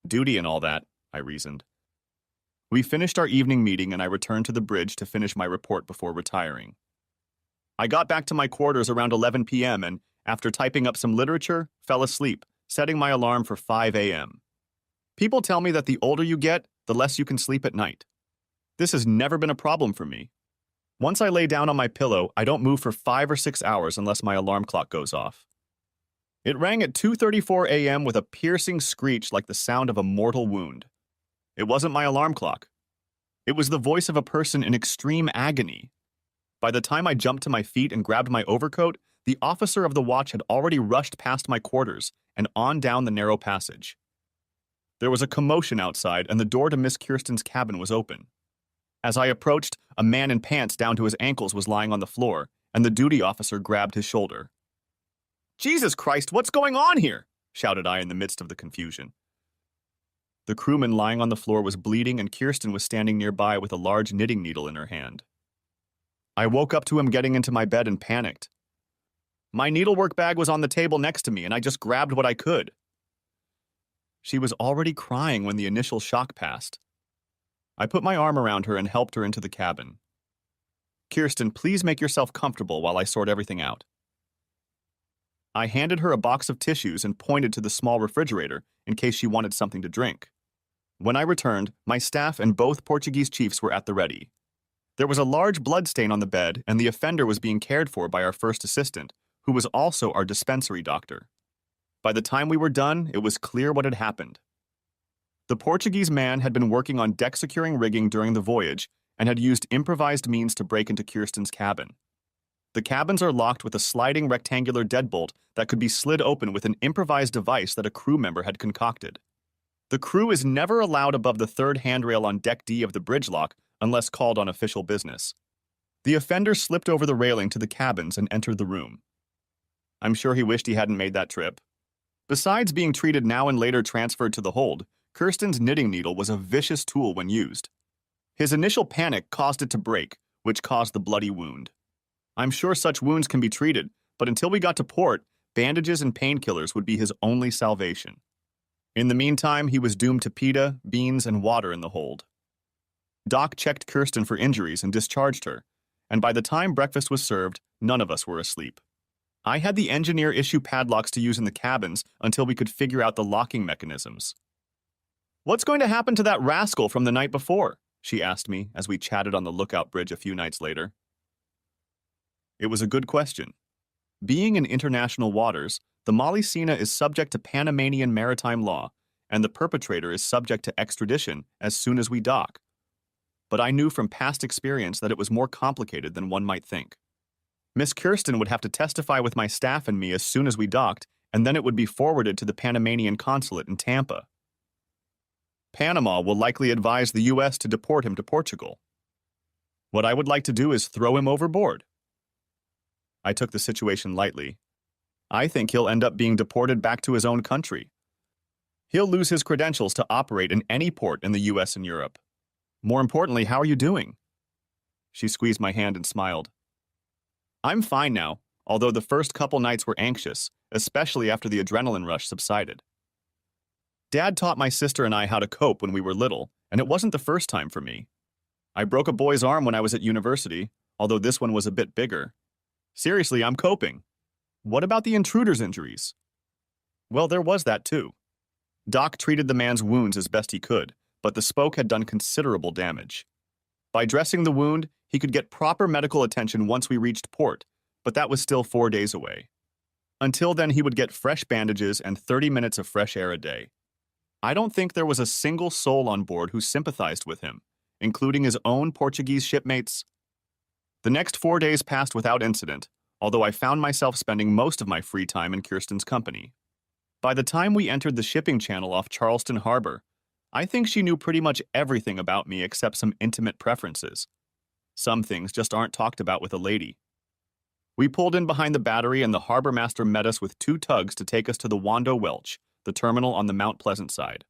A: Duty and all that, I reasoned. We finished our evening meeting and I returned to the bridge to finish my report before retiring. I got back to my quarters around 11 p.m. and, after typing up some literature, fell asleep, setting my alarm for 5 a.m. People tell me that the older you get, the less you can sleep at night. This has never been a problem for me. Once I lay down on my pillow, I don't move for 5 or 6 hours unless my alarm clock goes off. It rang at 2:34 a.m. with a piercing screech like the sound of a mortal wound. It wasn't my alarm clock. It was the voice of a person in extreme agony. By the time I jumped to my feet and grabbed my overcoat, the officer of the watch had already rushed past my quarters and on down the narrow passage. There was a commotion outside, and the door to Miss Kirsten's cabin was open. As I approached, a man in pants down to his ankles was lying on the floor, and the duty officer grabbed his shoulder. Jesus Christ, what's going on here? Shouted I in the midst of the confusion. The crewman lying on the floor was bleeding, and Kirsten was standing nearby with a large knitting needle in her hand. I woke up to him getting into my bed and panicked. My needlework bag was on the table next to me, and I just grabbed what I could. She was already crying when the initial shock passed. I put my arm around her and helped her into the cabin. Kirsten, please make yourself comfortable while I sort everything out. I handed her a box of tissues and pointed to the small refrigerator in case she wanted something to drink. When I returned, my staff and both Portuguese chiefs were at the ready. There was a large blood stain on the bed, and the offender was being cared for by our first assistant, who was also our dispensary doctor. By the time we were done, it was clear what had happened. The Portuguese man had been working on deck securing rigging during the voyage and had used improvised means to break into Kirsten's cabin. The cabins are locked with a sliding rectangular deadbolt that could be slid open with an improvised device that a crew member had concocted. The crew is never allowed above the third handrail on Deck D of the bridge lock unless called on official business. The offender slipped over the railing to the cabins and entered the room. I'm sure he wished he hadn't made that trip. Besides being treated now and later transferred to the hold, Kirsten's knitting needle was a vicious tool when used. His initial panic caused it to break, which caused the bloody wound. I'm sure such wounds can be treated, but until we got to port, bandages and painkillers would be his only salvation. In the meantime, he was doomed to pita, beans, and water in the hold. Doc checked Kirsten for injuries and discharged her, and by the time breakfast was served, none of us were asleep. I had the engineer issue padlocks to use in the cabins until we could figure out the locking mechanisms. "What's going to happen to that rascal from the night before?" she asked me as we chatted on the lookout bridge a few nights later. It was a good question. Being in international waters, the Malicena is subject to Panamanian maritime law, and the perpetrator is subject to extradition as soon as we dock. But I knew from past experience that it was more complicated than one might think. Miss Kirsten would have to testify with my staff and me as soon as we docked, and then it would be forwarded to the Panamanian consulate in Tampa. Panama will likely advise the U.S. to deport him to Portugal. What I would like to do is throw him overboard. I took the situation lightly. I think he'll end up being deported back to his own country. He'll lose his credentials to operate in any port in the U.S. and Europe. More importantly, how are you doing? She squeezed my hand and smiled. I'm fine now, although the first couple nights were anxious, especially after the adrenaline rush subsided. Dad taught my sister and I how to cope when we were little, and it wasn't the first time for me. I broke a boy's arm when I was at university, although this one was a bit bigger. Seriously, I'm coping. What about the intruder's injuries? Well, there was that too. Doc treated the man's wounds as best he could, but the spoke had done considerable damage. By dressing the wound, he could get proper medical attention once we reached port, but that was still 4 days away. Until then, he would get fresh bandages and 30 minutes of fresh air a day. I don't think there was a single soul on board who sympathized with him, including his own Portuguese shipmates. The next 4 days passed without incident, although I found myself spending most of my free time in Kirsten's company. By the time we entered the shipping channel off Charleston Harbor, I think she knew pretty much everything about me except some intimate preferences. Some things just aren't talked about with a lady. We pulled in behind the battery and the harbor master met us with 2 tugs to take us to the Wando Welch, the terminal on the Mount Pleasant side.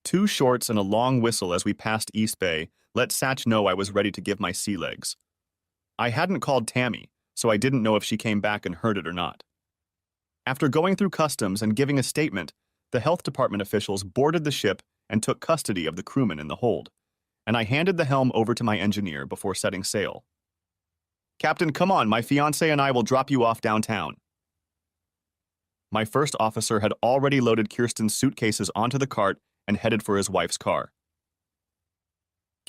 A: 2 shorts and a long whistle as we passed East Bay let Satch know I was ready to give my sea legs. I hadn't called Tammy, so I didn't know if she came back and heard it or not. After going through customs and giving a statement, the health department officials boarded the ship and took custody of the crewmen in the hold, and I handed the helm over to my engineer before setting sail. "Captain, come on, my fiancé and I will drop you off downtown." My first officer had already loaded Kirsten's suitcases onto the cart and headed for his wife's car.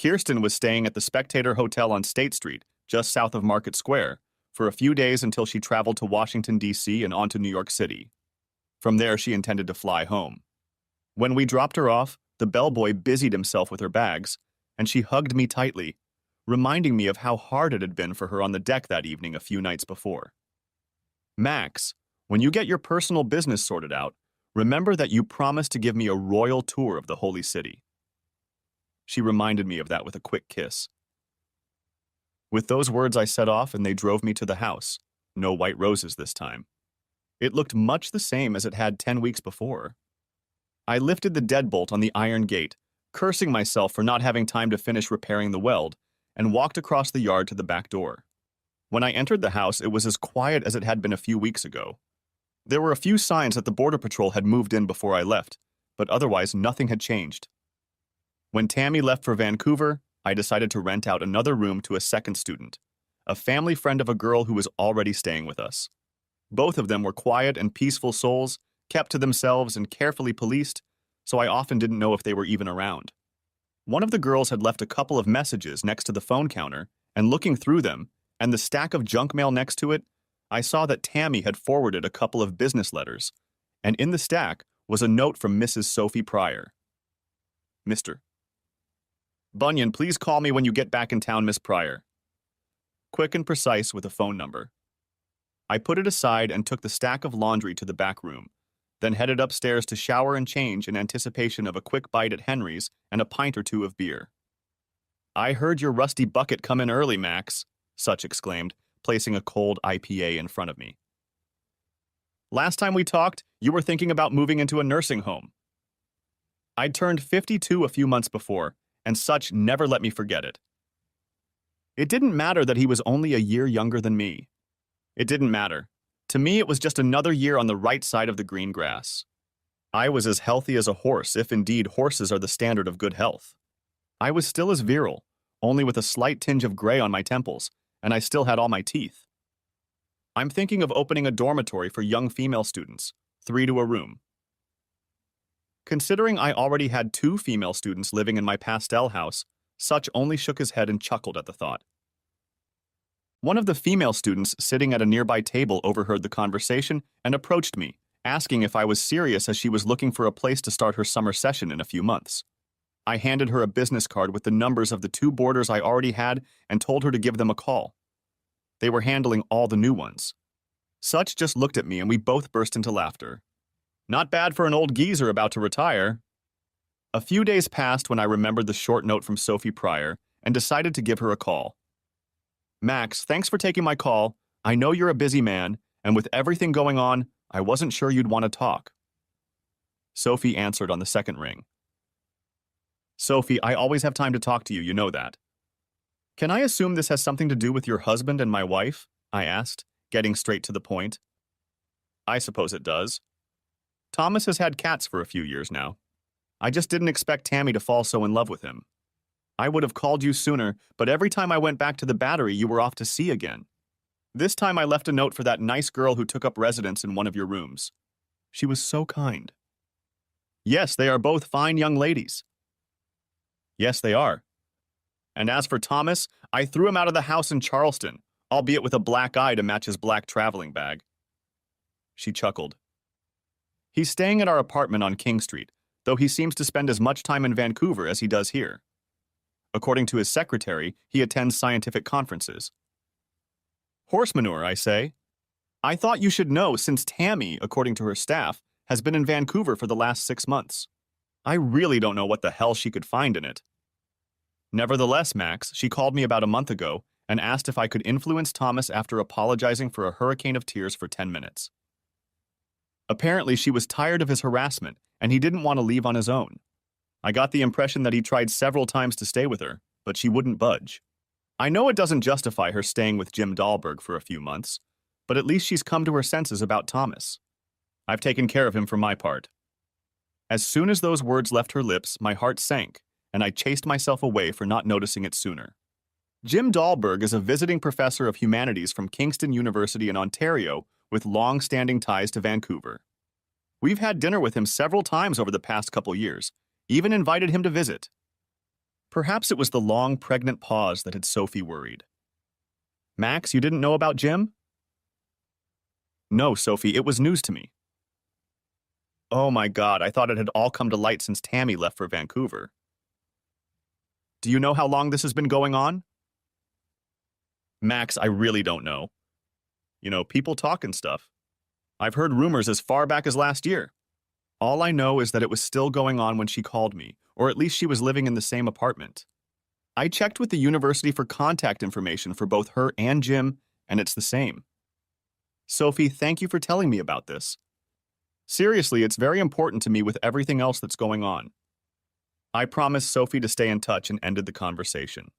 A: Kirsten was staying at the Spectator Hotel on State Street, just south of Market Square, for a few days until she traveled to Washington, D.C. and on to New York City. From there, she intended to fly home. When we dropped her off, the bellboy busied himself with her bags, and she hugged me tightly, reminding me of how hard it had been for her on the deck that evening a few nights before. "Max, when you get your personal business sorted out, remember that you promised to give me a royal tour of the Holy City." She reminded me of that with a quick kiss. With those words, I set off and they drove me to the house. No white roses this time. It looked much the same as it had 10 weeks before. I lifted the deadbolt on the iron gate, cursing myself for not having time to finish repairing the weld, and walked across the yard to the back door. When I entered the house, it was as quiet as it had been a few weeks ago. There were a few signs that the Border Patrol had moved in before I left, but otherwise nothing had changed. When Tammy left for Vancouver, I decided to rent out another room to a second student, a family friend of a girl who was already staying with us. Both of them were quiet and peaceful souls, kept to themselves and carefully policed, so I often didn't know if they were even around. One of the girls had left a couple of messages next to the phone counter, and looking through them, and the stack of junk mail next to it, I saw that Tammy had forwarded a couple of business letters, and in the stack was a note from Mrs. Sophie Pryor. Mr. Bunyan, please call me when you get back in town, Miss Pryor. Quick and precise with a phone number. I put it aside and took the stack of laundry to the back room, then headed upstairs to shower and change in anticipation of a quick bite at Henry's and a pint or two of beer. I heard your rusty bucket come in early, Max, Such exclaimed, placing a cold IPA in front of me. Last time we talked, you were thinking about moving into a nursing home. I'd turned 52 a few months before, and Such never let me forget it. It didn't matter that he was only a year younger than me. It didn't matter. To me, it was just another year on the right side of the green grass. I was as healthy as a horse, if indeed horses are the standard of good health. I was still as virile, only with a slight tinge of gray on my temples, and I still had all my teeth. I'm thinking of opening a dormitory for young female students, 3 to a room. Considering I already had 2 female students living in my pastel house, Such only shook his head and chuckled at the thought. One of the female students sitting at a nearby table overheard the conversation and approached me, asking if I was serious as she was looking for a place to start her summer session in a few months. I handed her a business card with the numbers of the 2 boarders I already had and told her to give them a call. They were handling all the new ones. Such just looked at me and we both burst into laughter. Not bad for an old geezer about to retire. A few days passed when I remembered the short note from Sophie Pryor and decided to give her a call. Max, thanks for taking my call. I know you're a busy man, and with everything going on, I wasn't sure you'd want to talk. Sophie answered on the second ring. Sophie, I always have time to talk to you, you know that. Can I assume this has something to do with your husband and my wife? I asked, getting straight to the point. I suppose it does. Thomas has had cats for a few years now. I just didn't expect Tammy to fall so in love with him. I would have called you sooner, but every time I went back to the Battery, you were off to sea again. This time I left a note for that nice girl who took up residence in one of your rooms. She was so kind. Yes, they are both fine young ladies. Yes, they are. And as for Thomas, I threw him out of the house in Charleston, albeit with a black eye to match his black traveling bag. She chuckled. He's staying at our apartment on King Street, though he seems to spend as much time in Vancouver as he does here. According to his secretary, he attends scientific conferences. Horse manure, I say. I thought you should know since Tammy, according to her staff, has been in Vancouver for the last 6 months. I really don't know what the hell she could find in it. Nevertheless, Max, she called me about a month ago and asked if I could influence Thomas after apologizing for a hurricane of tears for 10 minutes. Apparently, she was tired of his harassment and he didn't want to leave on his own. I got the impression that he tried several times to stay with her, but she wouldn't budge. I know it doesn't justify her staying with Jim Dahlberg for a few months, but at least she's come to her senses about Thomas. I've taken care of him for my part. As soon as those words left her lips, my heart sank, and I chased myself away for not noticing it sooner. Jim Dahlberg is a visiting professor of humanities from Kingston University in Ontario with long-standing ties to Vancouver. We've had dinner with him several times over the past couple years, even invited him to visit. Perhaps it was the long, pregnant pause that had Sophie worried. Max, you didn't know about Jim? No, Sophie, it was news to me. Oh my God, I thought it had all come to light since Tammy left for Vancouver. Do you know how long this has been going on? Max, I really don't know. You know, people talk and stuff. I've heard rumors as far back as last year. All I know is that it was still going on when she called me, or at least she was living in the same apartment. I checked with the university for contact information for both her and Jim, and it's the same. Sophie, thank you for telling me about this. Seriously, it's very important to me with everything else that's going on. I promised Sophie to stay in touch and ended the conversation.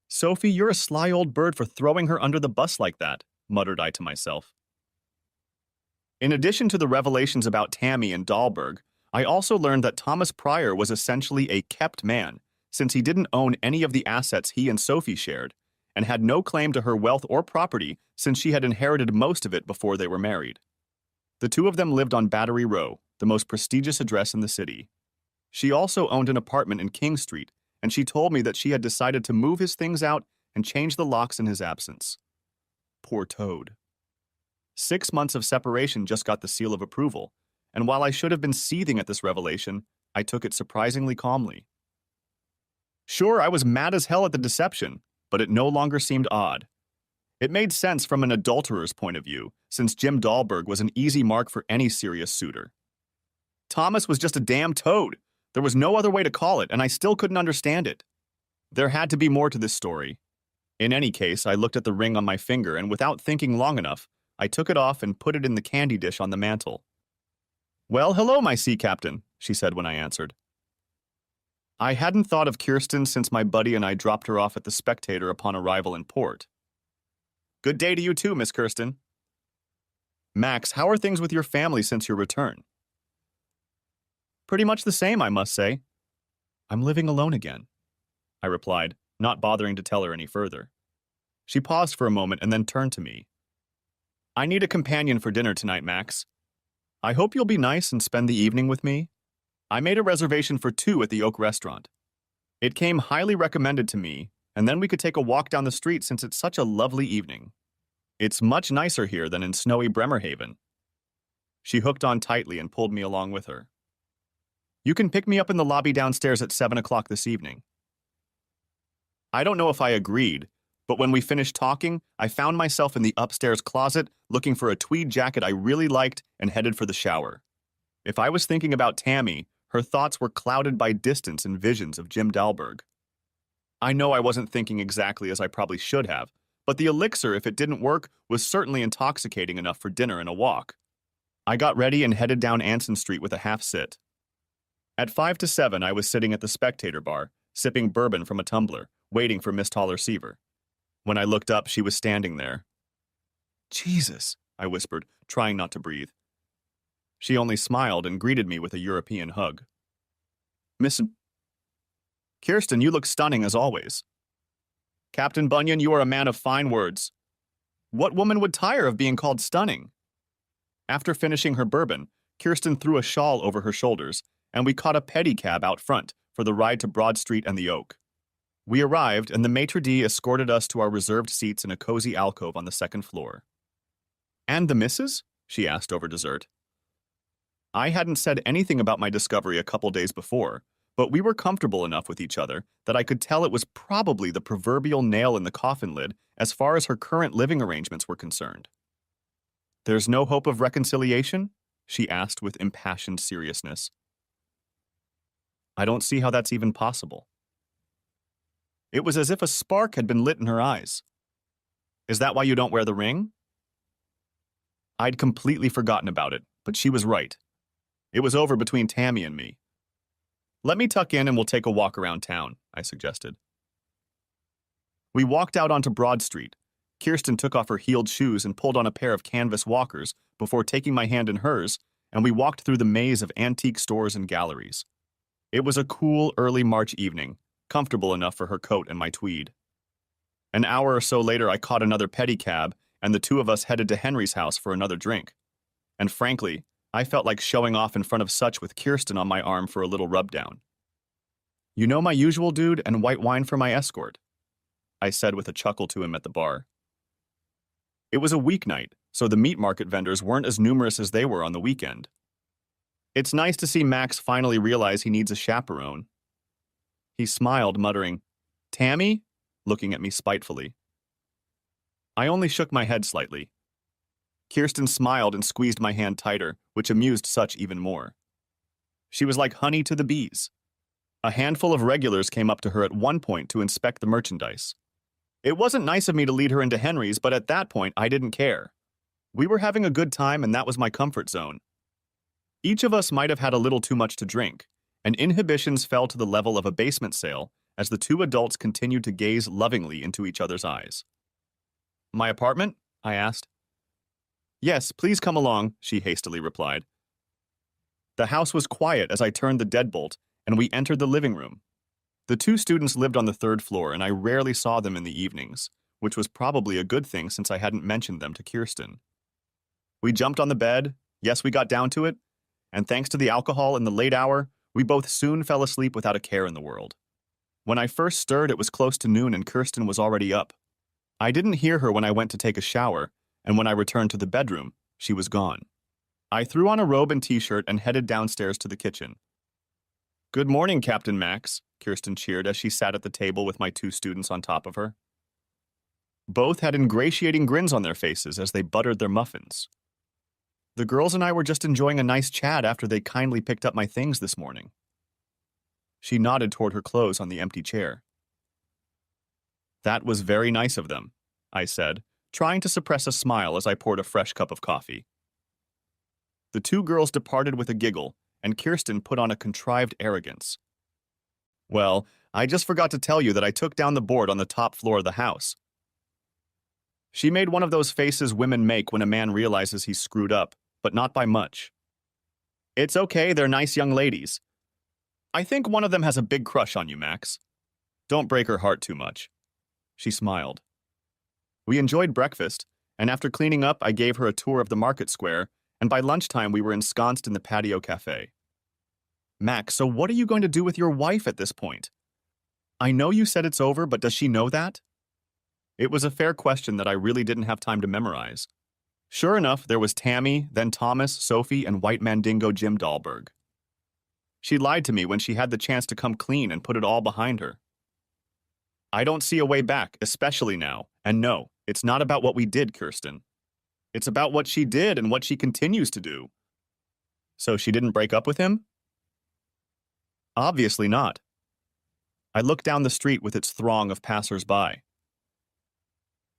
A: Sophie, you're a sly old bird for throwing her under the bus like that, muttered I to myself. In addition to the revelations about Tammy and Dahlberg, I also learned that Thomas Pryor was essentially a kept man, since he didn't own any of the assets he and Sophie shared, and had no claim to her wealth or property since she had inherited most of it before they were married. The two of them lived on Battery Row, the most prestigious address in the city. She also owned an apartment in King Street, and she told me that she had decided to move his things out and change the locks in his absence. Poor Toad. 6 months of separation just got the seal of approval, and while I should have been seething at this revelation, I took it surprisingly calmly. Sure, I was mad as hell at the deception, but it no longer seemed odd. It made sense from an adulterer's point of view, since Jim Dahlberg was an easy mark for any serious suitor. Thomas was just a damn toad. There was no other way to call it, and I still couldn't understand it. There had to be more to this story. In any case, I looked at the ring on my finger, and without thinking long enough, I took it off and put it in the candy dish on the mantel. "Well, hello, my sea captain," she said when I answered. I hadn't thought of Kirsten since my buddy and I dropped her off at the Spectator upon arrival in port. "Good day to you too, Miss Kirsten." "Max, how are things with your family since your return?" "Pretty much the same, I must say. I'm living alone again," I replied, not bothering to tell her any further. She paused for a moment and then turned to me. "I need a companion for dinner tonight, Max. I hope you'll be nice and spend the evening with me. I made a reservation for 2 at the Oak Restaurant. It came highly recommended to me, and then we could take a walk down the street since it's such a lovely evening. It's much nicer here than in snowy Bremerhaven." She hooked on tightly and pulled me along with her. "You can pick me up in the lobby downstairs at 7 o'clock this evening." I don't know if I agreed, but when we finished talking, I found myself in the upstairs closet looking for a tweed jacket I really liked and headed for the shower. If I was thinking about Tammy, her thoughts were clouded by distance and visions of Jim Dahlberg. I know I wasn't thinking exactly as I probably should have, but the elixir, if it didn't work, was certainly intoxicating enough for dinner and a walk. I got ready and headed down Anson Street with a half-sit. At 5 to 7, I was sitting at the Spectator bar, sipping bourbon from a tumbler, waiting for Miss Toller-Seaver. When I looked up, she was standing there. "Jesus," I whispered, trying not to breathe. She only smiled and greeted me with a European hug. "Miss Kirsten, you look stunning as always." "Captain Bunyan, you are a man of fine words. What woman would tire of being called stunning?" After finishing her bourbon, Kirsten threw a shawl over her shoulders, and we caught a pedicab out front for the ride to Broad Street and the Oak. We arrived, and the maitre d' escorted us to our reserved seats in a cozy alcove on the 2nd floor. "And the missus?" she asked over dessert. I hadn't said anything about my discovery a couple days before, but we were comfortable enough with each other that I could tell it was probably the proverbial nail in the coffin lid as far as her current living arrangements were concerned. "There's no hope of reconciliation?" she asked with impassioned seriousness. "I don't see how that's even possible." It was as if a spark had been lit in her eyes. "Is that why you don't wear the ring?" I'd completely forgotten about it, but she was right. It was over between Tammy and me. "Let me tuck in and we'll take a walk around town," I suggested. We walked out onto Broad Street. Kirsten took off her heeled shoes and pulled on a pair of canvas walkers before taking my hand in hers, and we walked through the maze of antique stores and galleries. It was a cool, early March evening, comfortable enough for her coat and my tweed. An hour or so later, I caught another pedicab, and the two of us headed to Henry's house for another drink. And frankly, I felt like showing off in front of such with Kirsten on my arm for a little rubdown. "You know my usual dude and white wine for my escort," I said with a chuckle to him at the bar. It was a weeknight, so the meat market vendors weren't as numerous as they were on the weekend. It's nice to see Max finally realize he needs a chaperone. He smiled, muttering, "Tammy?" looking at me spitefully. I only shook my head slightly. Kirsten smiled and squeezed my hand tighter, which amused Such even more. She was like honey to the bees. A handful of regulars came up to her at one point to inspect the merchandise. It wasn't nice of me to lead her into Henry's, but at that point, I didn't care. We were having a good time, and that was my comfort zone. Each of us might have had a little too much to drink, and inhibitions fell to the level of a basement sale as the two adults continued to gaze lovingly into each other's eyes. "My apartment?" I asked. "Yes, please come along," she hastily replied. The house was quiet as I turned the deadbolt, and we entered the living room. The two students lived on the 3rd floor, and I rarely saw them in the evenings, which was probably a good thing since I hadn't mentioned them to Kirsten. We jumped on the bed, yes, we got down to it, and thanks to the alcohol in the late hour, we both soon fell asleep without a care in the world. When I first stirred, it was close to noon and Kirsten was already up. I didn't hear her when I went to take a shower, and when I returned to the bedroom, she was gone. I threw on a robe and t-shirt and headed downstairs to the kitchen. "Good morning, Captain Max," Kirsten cheered as she sat at the table with my two students on top of her. Both had ingratiating grins on their faces as they buttered their muffins. The girls and I were just enjoying a nice chat after they kindly picked up my things this morning. She nodded toward her clothes on the empty chair. "That was very nice of them," I said, trying to suppress a smile as I poured a fresh cup of coffee. The two girls departed with a giggle, and Kirsten put on a contrived arrogance. "Well, I just forgot to tell you that I took down the board on the top floor of the house." She made one of those faces women make when a man realizes he's screwed up, but not by much. "It's okay, they're nice young ladies. I think one of them has a big crush on you, Max. Don't break her heart too much." She smiled. We enjoyed breakfast, and after cleaning up, I gave her a tour of the market square, and by lunchtime we were ensconced in the patio cafe. "Max, so what are you going to do with your wife at this point? I know you said it's over, but does she know that?" It was a fair question that I really didn't have time to memorize. Sure enough, there was Tammy, then Thomas, Sophie, and White Mandingo Jim Dahlberg. She lied to me when she had the chance to come clean and put it all behind her. I don't see a way back, especially now. And no, it's not about what we did, Kirsten. It's about what she did and what she continues to do. So she didn't break up with him? Obviously not. I looked down the street with its throng of passers-by.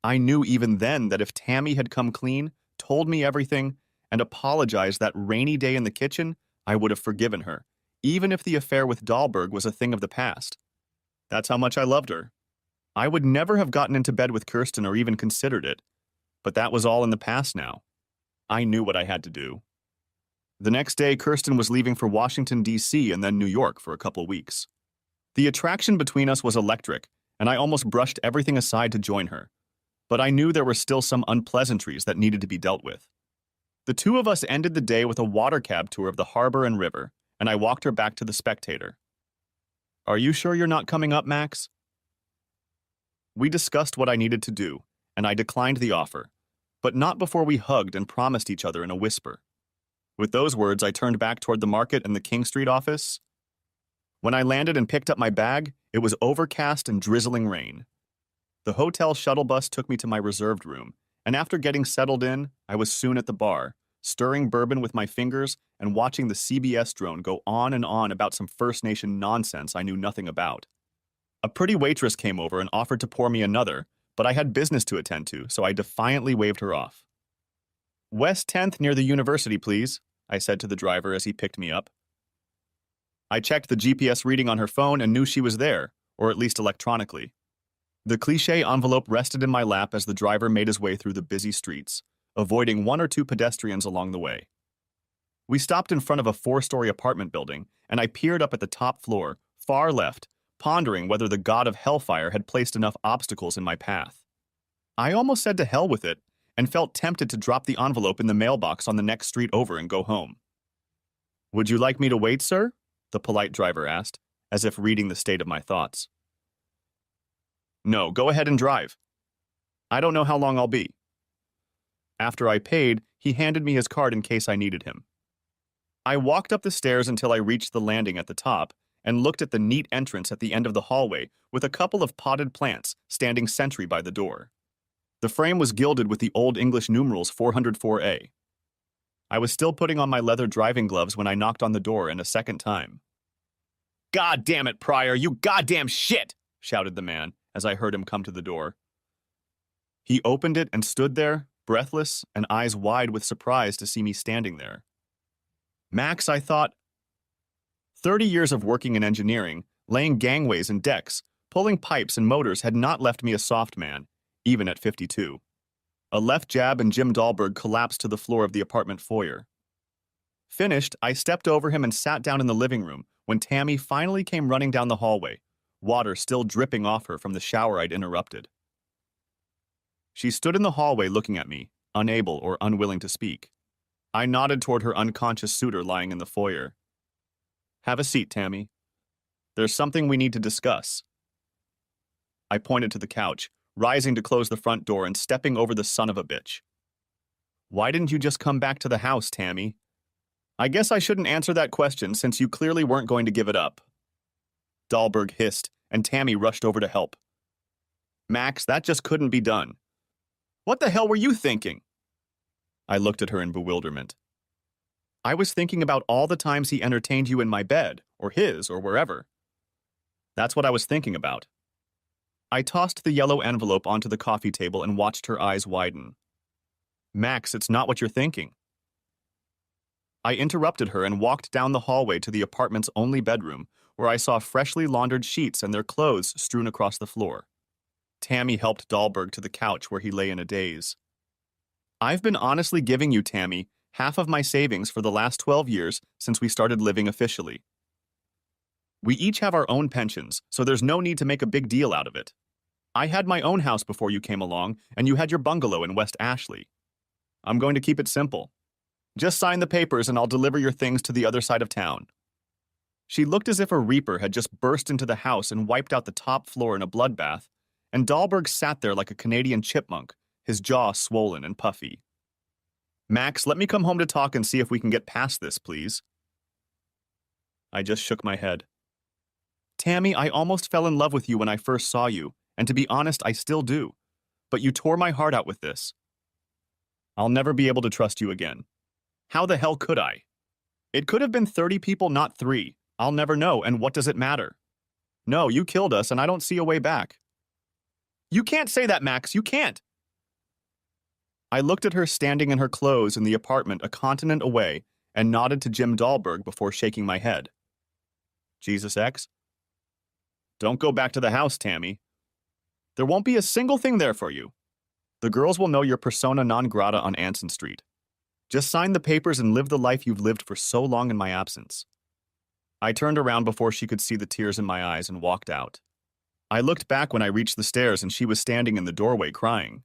A: I knew even then that if Tammy had come clean, told me everything, and apologized that rainy day in the kitchen, I would have forgiven her, even if the affair with Dahlberg was a thing of the past. That's how much I loved her. I would never have gotten into bed with Kirsten or even considered it, but that was all in the past now. I knew what I had to do. The next day, Kirsten was leaving for Washington, D.C. and then New York for a couple weeks. The attraction between us was electric, and I almost brushed everything aside to join her. But I knew there were still some unpleasantries that needed to be dealt with. The two of us ended the day with a water cab tour of the harbor and river, and I walked her back to the Spectator. "Are you sure you're not coming up, Max?" We discussed what I needed to do, and I declined the offer, but not before we hugged and promised each other in a whisper. With those words, I turned back toward the market and the King Street office. When I landed and picked up my bag, it was overcast and drizzling rain. The hotel shuttle bus took me to my reserved room, and after getting settled in, I was soon at the bar, stirring bourbon with my fingers and watching the CBS drone go on and on about some First Nation nonsense I knew nothing about. A pretty waitress came over and offered to pour me another, but I had business to attend to, so I defiantly waved her off. "West 10th near the university, please," I said to the driver as he picked me up. I checked the GPS reading on her phone and knew she was there, or at least electronically. The cliché envelope rested in my lap as the driver made his way through the busy streets, avoiding one or two pedestrians along the way. We stopped in front of a 4-story apartment building, and I peered up at the top floor, far left, pondering whether the god of hellfire had placed enough obstacles in my path. I almost said to hell with it, and felt tempted to drop the envelope in the mailbox on the next street over and go home. "Would you like me to wait, sir?" the polite driver asked, as if reading the state of my thoughts. "No, go ahead and drive. I don't know how long I'll be." After I paid, he handed me his card in case I needed him. I walked up the stairs until I reached the landing at the top and looked at the neat entrance at the end of the hallway with a couple of potted plants standing sentry by the door. The frame was gilded with the Old English numerals 404A. I was still putting on my leather driving gloves when I knocked on the door a second time. "God damn it, Pryor, you goddamn shit!" shouted the man as I heard him come to the door. He opened it and stood there, breathless and eyes wide with surprise to see me standing there. Max, I thought. 30 years of working in engineering, laying gangways and decks, pulling pipes and motors had not left me a soft man, even at 52. A left jab and Jim Dahlberg collapsed to the floor of the apartment foyer. Finished, I stepped over him and sat down in the living room when Tammy finally came running down the hallway, water still dripping off her from the shower I'd interrupted. She stood in the hallway looking at me, unable or unwilling to speak. I nodded toward her unconscious suitor lying in the foyer. Have a seat, Tammy. There's something we need to discuss. I pointed to the couch, rising to close the front door and stepping over the son of a bitch. Why didn't you just come back to the house, Tammy? I guess I shouldn't answer that question since you clearly weren't going to give it up. Dahlberg hissed, and Tammy rushed over to help. Max, that just couldn't be done. What the hell were you thinking? I looked at her in bewilderment. I was thinking about all the times he entertained you in my bed, or his, or wherever. That's what I was thinking about. I tossed the yellow envelope onto the coffee table and watched her eyes widen. Max, it's not what you're thinking. I interrupted her and walked down the hallway to the apartment's only bedroom, where I saw freshly laundered sheets and their clothes strewn across the floor. Tammy helped Dahlberg to the couch where he lay in a daze. I've been honestly giving you, Tammy, half of my savings for the last 12 years since we started living officially. We each have our own pensions, so there's no need to make a big deal out of it. I had my own house before you came along, and you had your bungalow in West Ashley. I'm going to keep it simple. Just sign the papers and I'll deliver your things to the other side of town. She looked as if a reaper had just burst into the house and wiped out the top floor in a bloodbath, and Dahlberg sat there like a Canadian chipmunk, his jaw swollen and puffy. Max, let me come home to talk and see if we can get past this, please. I just shook my head. Tammy, I almost fell in love with you when I first saw you, and to be honest, I still do. But you tore my heart out with this. I'll never be able to trust you again. How the hell could I? It could have been 30 people, not 3. I'll never know, and what does it matter? No, you killed us, and I don't see a way back. You can't say that, Max, you can't. I looked at her standing in her clothes in the apartment a continent away and nodded to Jim Dahlberg before shaking my head. Jesus X? Don't go back to the house, Tammy. There won't be a single thing there for you. The girls will know you're persona non grata on Anson Street. Just sign the papers and live the life you've lived for so long in my absence. I turned around before she could see the tears in my eyes and walked out. I looked back when I reached the stairs and she was standing in the doorway crying.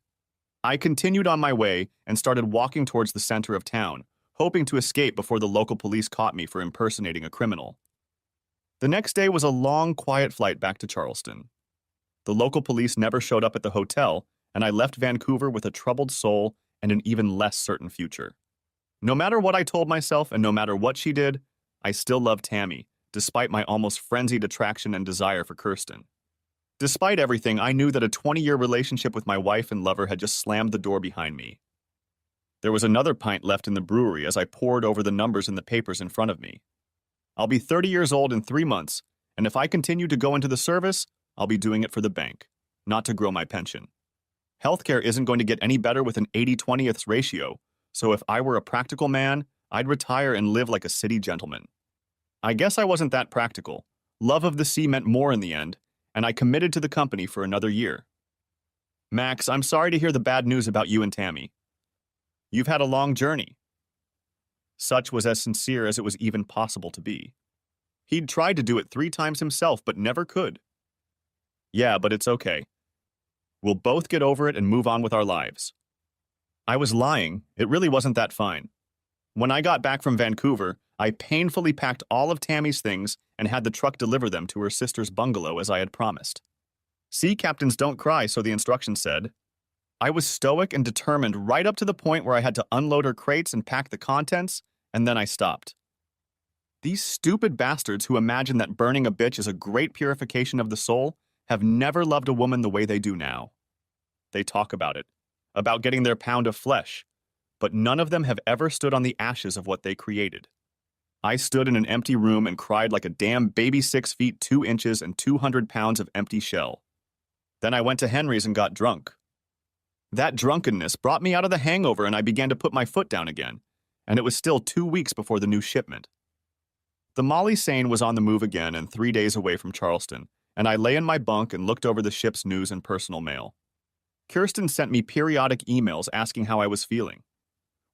A: I continued on my way and started walking towards the center of town, hoping to escape before the local police caught me for impersonating a criminal. The next day was a long, quiet flight back to Charleston. The local police never showed up at the hotel, and I left Vancouver with a troubled soul and an even less certain future. No matter what I told myself and no matter what she did, I still loved Tammy, despite my almost frenzied attraction and desire for Kirsten. Despite everything, I knew that a 20-year relationship with my wife and lover had just slammed the door behind me. There was another pint left in the brewery as I pored over the numbers in the papers in front of me. I'll be 30 years old in 3 months, and if I continue to go into the service, I'll be doing it for the bank, not to grow my pension. Healthcare isn't going to get any better with an 80-20th ratio, so if I were a practical man, I'd retire and live like a city gentleman. I guess I wasn't that practical. Love of the sea meant more in the end, and I committed to the company for another year. Max, I'm sorry to hear the bad news about you and Tammy. You've had a long journey. Such was as sincere as it was even possible to be. He'd tried to do it 3 times himself, but never could. Yeah, but it's okay. We'll both get over it and move on with our lives. I was lying. It really wasn't that fine. When I got back from Vancouver, I painfully packed all of Tammy's things and had the truck deliver them to her sister's bungalow as I had promised. Sea captains don't cry, so the instructions said. I was stoic and determined right up to the point where I had to unload her crates and pack the contents, and then I stopped. These stupid bastards who imagine that burning a bitch is a great purification of the soul have never loved a woman the way they do now. They talk about getting their pound of flesh, but none of them have ever stood on the ashes of what they created. I stood in an empty room and cried like a damn baby 6 feet 2 inches and 200 pounds of empty shell. Then I went to Henry's and got drunk. That drunkenness brought me out of the hangover and I began to put my foot down again, and it was still 2 weeks before the new shipment. The Molly Sane was on the move again and 3 days away from Charleston, and I lay in my bunk and looked over the ship's news and personal mail. Kirsten sent me periodic emails asking how I was feeling.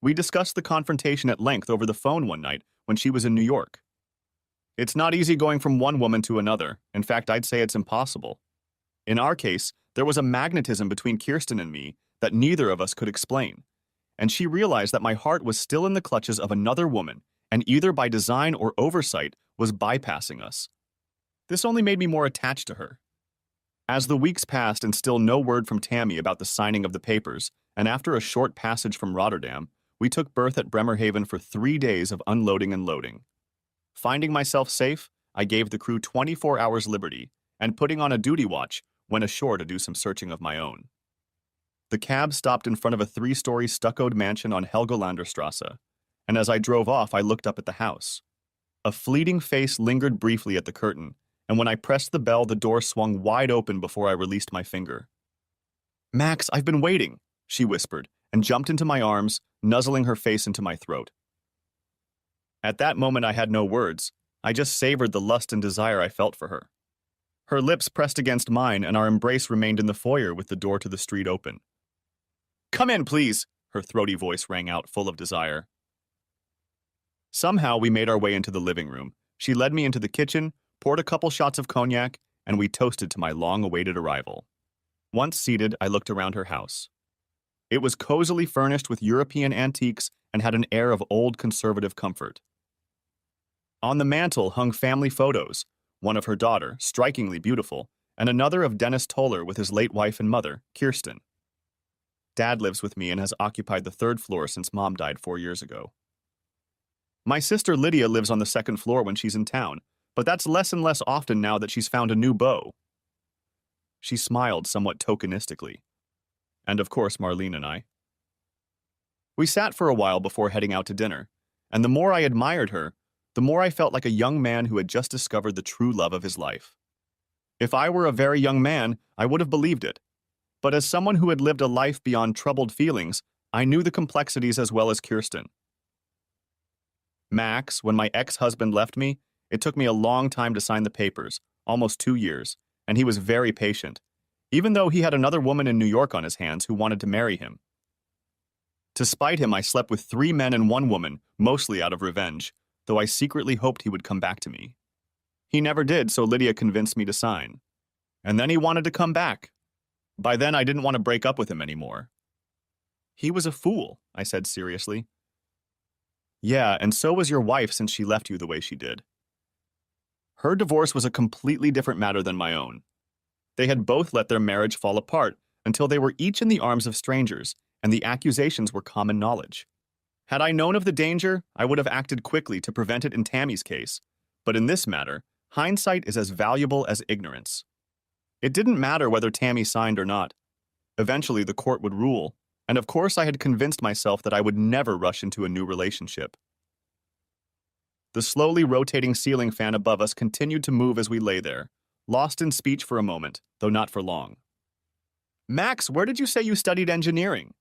A: We discussed the confrontation at length over the phone one night when she was in New York. It's not easy going from one woman to another. In fact, I'd say it's impossible. In our case, there was a magnetism between Kirsten and me that neither of us could explain, and she realized that my heart was still in the clutches of another woman, and either by design or oversight was bypassing us. This only made me more attached to her. As the weeks passed and still no word from Tammy about the signing of the papers, and after a short passage from Rotterdam, we took berth at Bremerhaven for 3 days of unloading and loading. Finding myself safe, I gave the crew 24 hours liberty, and putting on a duty watch, went ashore to do some searching of my own. The cab stopped in front of a 3-story stuccoed mansion on Helgolanderstrasse, and as I drove off, I looked up at the house. A fleeting face lingered briefly at the curtain, and when I pressed the bell, the door swung wide open before I released my finger. "Max, I've been waiting," she whispered, and jumped into my arms, nuzzling her face into my throat. At that moment, I had no words. I just savored the lust and desire I felt for her. Her lips pressed against mine, and our embrace remained in the foyer with the door to the street open. "Come in, please," her throaty voice rang out, full of desire. Somehow, we made our way into the living room. She led me into the kitchen, poured a couple shots of cognac, and we toasted to my long-awaited arrival. Once seated, I looked around her house. It was cozily furnished with European antiques and had an air of old conservative comfort. On the mantel hung family photos, one of her daughter, strikingly beautiful, and another of Dennis Toller with his late wife and mother, Kirsten. Dad lives with me and has occupied the 3rd floor since Mom died 4 years ago. My sister Lydia lives on the 2nd floor when she's in town, but that's less and less often now that she's found a new beau. She smiled somewhat tokenistically. And of course, Marlene and I. We sat for a while before heading out to dinner, and the more I admired her, the more I felt like a young man who had just discovered the true love of his life. If I were a very young man, I would have believed it. But as someone who had lived a life beyond troubled feelings, I knew the complexities as well as Kirsten. Max, when my ex-husband left me, it took me a long time to sign the papers, almost 2 years, and he was very patient, even though he had another woman in New York on his hands who wanted to marry him. To spite him, I slept with 3 men and 1 woman, mostly out of revenge, though I secretly hoped he would come back to me. He never did, so Lydia convinced me to sign. And then he wanted to come back. By then, I didn't want to break up with him anymore. "He was a fool," I said seriously. "Yeah, and so was your wife since she left you the way she did." Her divorce was a completely different matter than my own. They had both let their marriage fall apart until they were each in the arms of strangers, and the accusations were common knowledge. Had I known of the danger, I would have acted quickly to prevent it in Tammy's case, but in this matter, hindsight is as valuable as ignorance. It didn't matter whether Tammy signed or not. Eventually, the court would rule, and of course I had convinced myself that I would never rush into a new relationship. The slowly rotating ceiling fan above us continued to move as we lay there, lost in speech for a moment, though not for long. "Max, where did you say you studied engineering?"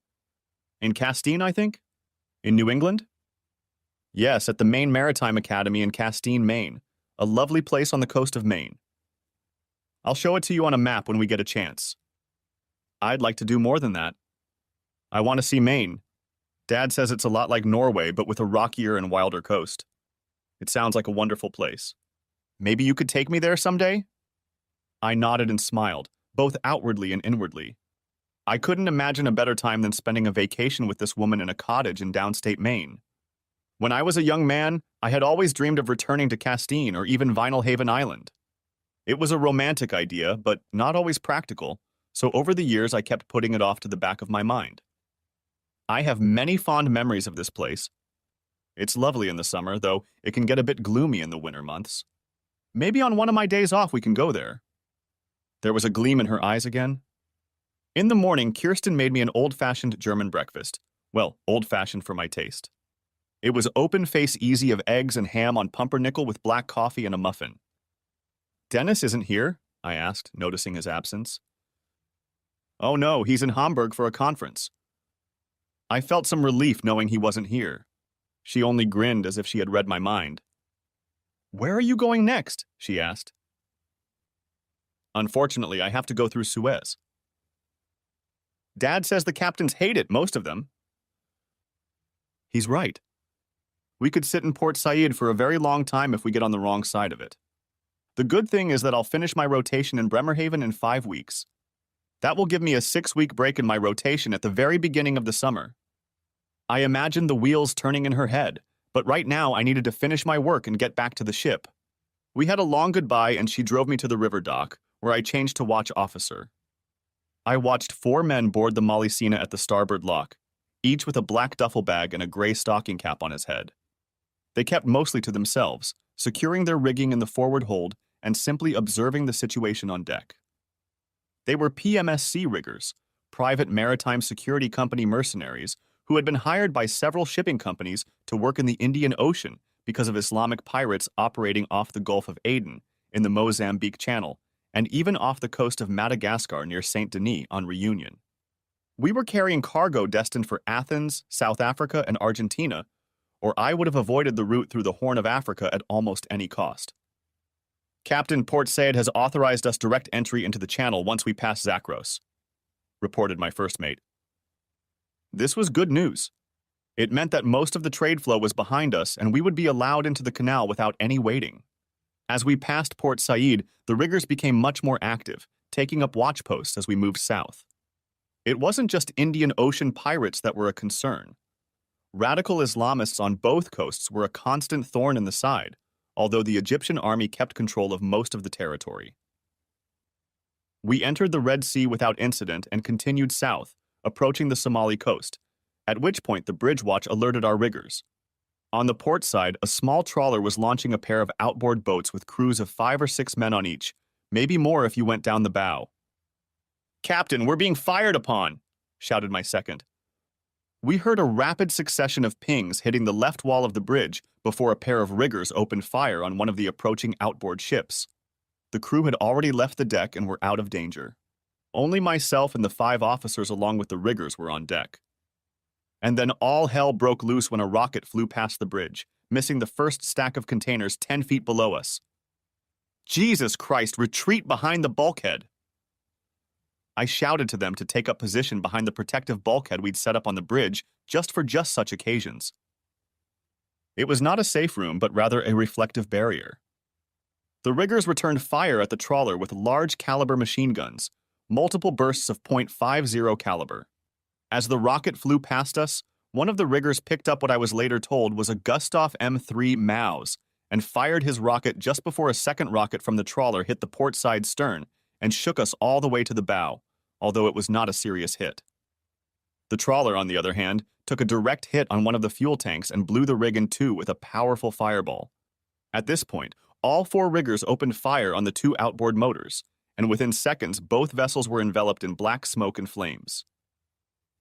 A: "In Castine, I think." "In New England?" "Yes, at the Maine Maritime Academy in Castine, Maine, a lovely place on the coast of Maine. I'll show it to you on a map when we get a chance." "I'd like to do more than that. I want to see Maine. Dad says it's a lot like Norway, but with a rockier and wilder coast. It sounds like a wonderful place. Maybe you could take me there someday?" I nodded and smiled, both outwardly and inwardly. I couldn't imagine a better time than spending a vacation with this woman in a cottage in downstate Maine. When I was a young man, I had always dreamed of returning to Castine or even Vinyl Haven Island. It was a romantic idea, but not always practical, so over the years I kept putting it off to the back of my mind. I have many fond memories of this place. It's lovely in the summer, though it can get a bit gloomy in the winter months. Maybe on one of my days off we can go there. There was a gleam in her eyes again. In the morning, Kirsten made me an old-fashioned German breakfast. Well, old-fashioned for my taste. It was open-face easy of eggs and ham on pumpernickel with black coffee and a muffin. "Dennis isn't here?" I asked, noticing his absence. "Oh no, he's in Hamburg for a conference." I felt some relief knowing he wasn't here. She only grinned as if she had read my mind. "Where are you going next?" she asked. "Unfortunately, I have to go through Suez." "Dad says the captains hate it, most of them." He's right. We could sit in Port Said for a very long time if we get on the wrong side of it. The good thing is that I'll finish my rotation in Bremerhaven in 5 weeks. That will give me a 6-week break in my rotation at the very beginning of the summer. I imagined the wheels turning in her head, but right now I needed to finish my work and get back to the ship. We had a long goodbye and she drove me to the river dock, where I changed to watch officer. I watched 4 men board the Mollicena at the starboard lock, each with a black duffel bag and a gray stocking cap on his head. They kept mostly to themselves, securing their rigging in the forward hold and simply observing the situation on deck. They were PMSC riggers, private maritime security company mercenaries who had been hired by several shipping companies to work in the Indian Ocean because of Islamic pirates operating off the Gulf of Aden in the Mozambique Channel and even off the coast of Madagascar near Saint Denis on Reunion. We were carrying cargo destined for Athens, South Africa, and Argentina, or I would have avoided the route through the Horn of Africa at almost any cost. Captain Port Said has authorized us direct entry into the channel once we pass Zakros, reported my first mate. This was good news. It meant that most of the trade flow was behind us and we would be allowed into the canal without any waiting. As we passed Port Said, the riggers became much more active, taking up watch posts as we moved south. It wasn't just Indian Ocean pirates that were a concern. Radical Islamists on both coasts were a constant thorn in the side, although the Egyptian army kept control of most of the territory. We entered the Red Sea without incident and continued south, approaching the Somali coast, at which point the bridge watch alerted our riggers. On the port side, a small trawler was launching a pair of outboard boats with crews of 5 or 6 men on each, maybe more if you went down the bow. "Captain, we're being fired upon!" shouted my second. We heard a rapid succession of pings hitting the left wall of the bridge before a pair of riggers opened fire on one of the approaching outboard ships. The crew had already left the deck and were out of danger. Only myself and the 5 officers along with the riggers were on deck. And then all hell broke loose when a rocket flew past the bridge, missing the first stack of containers 10 feet below us. "Jesus Christ, retreat behind the bulkhead!" I shouted to them to take up position behind the protective bulkhead we'd set up on the bridge just for such occasions. It was not a safe room, but rather a reflective barrier. The riggers returned fire at the trawler with large caliber machine guns, multiple bursts of .50 caliber. As the rocket flew past us, one of the riggers picked up what I was later told was a Gustav M3 Maus and fired his rocket just before a second rocket from the trawler hit the port side stern and shook us all the way to the bow, although it was not a serious hit. The trawler, on the other hand, took a direct hit on one of the fuel tanks and blew the rig in two with a powerful fireball. At this point, all 4 riggers opened fire on the 2 outboard motors, and within seconds both vessels were enveloped in black smoke and flames.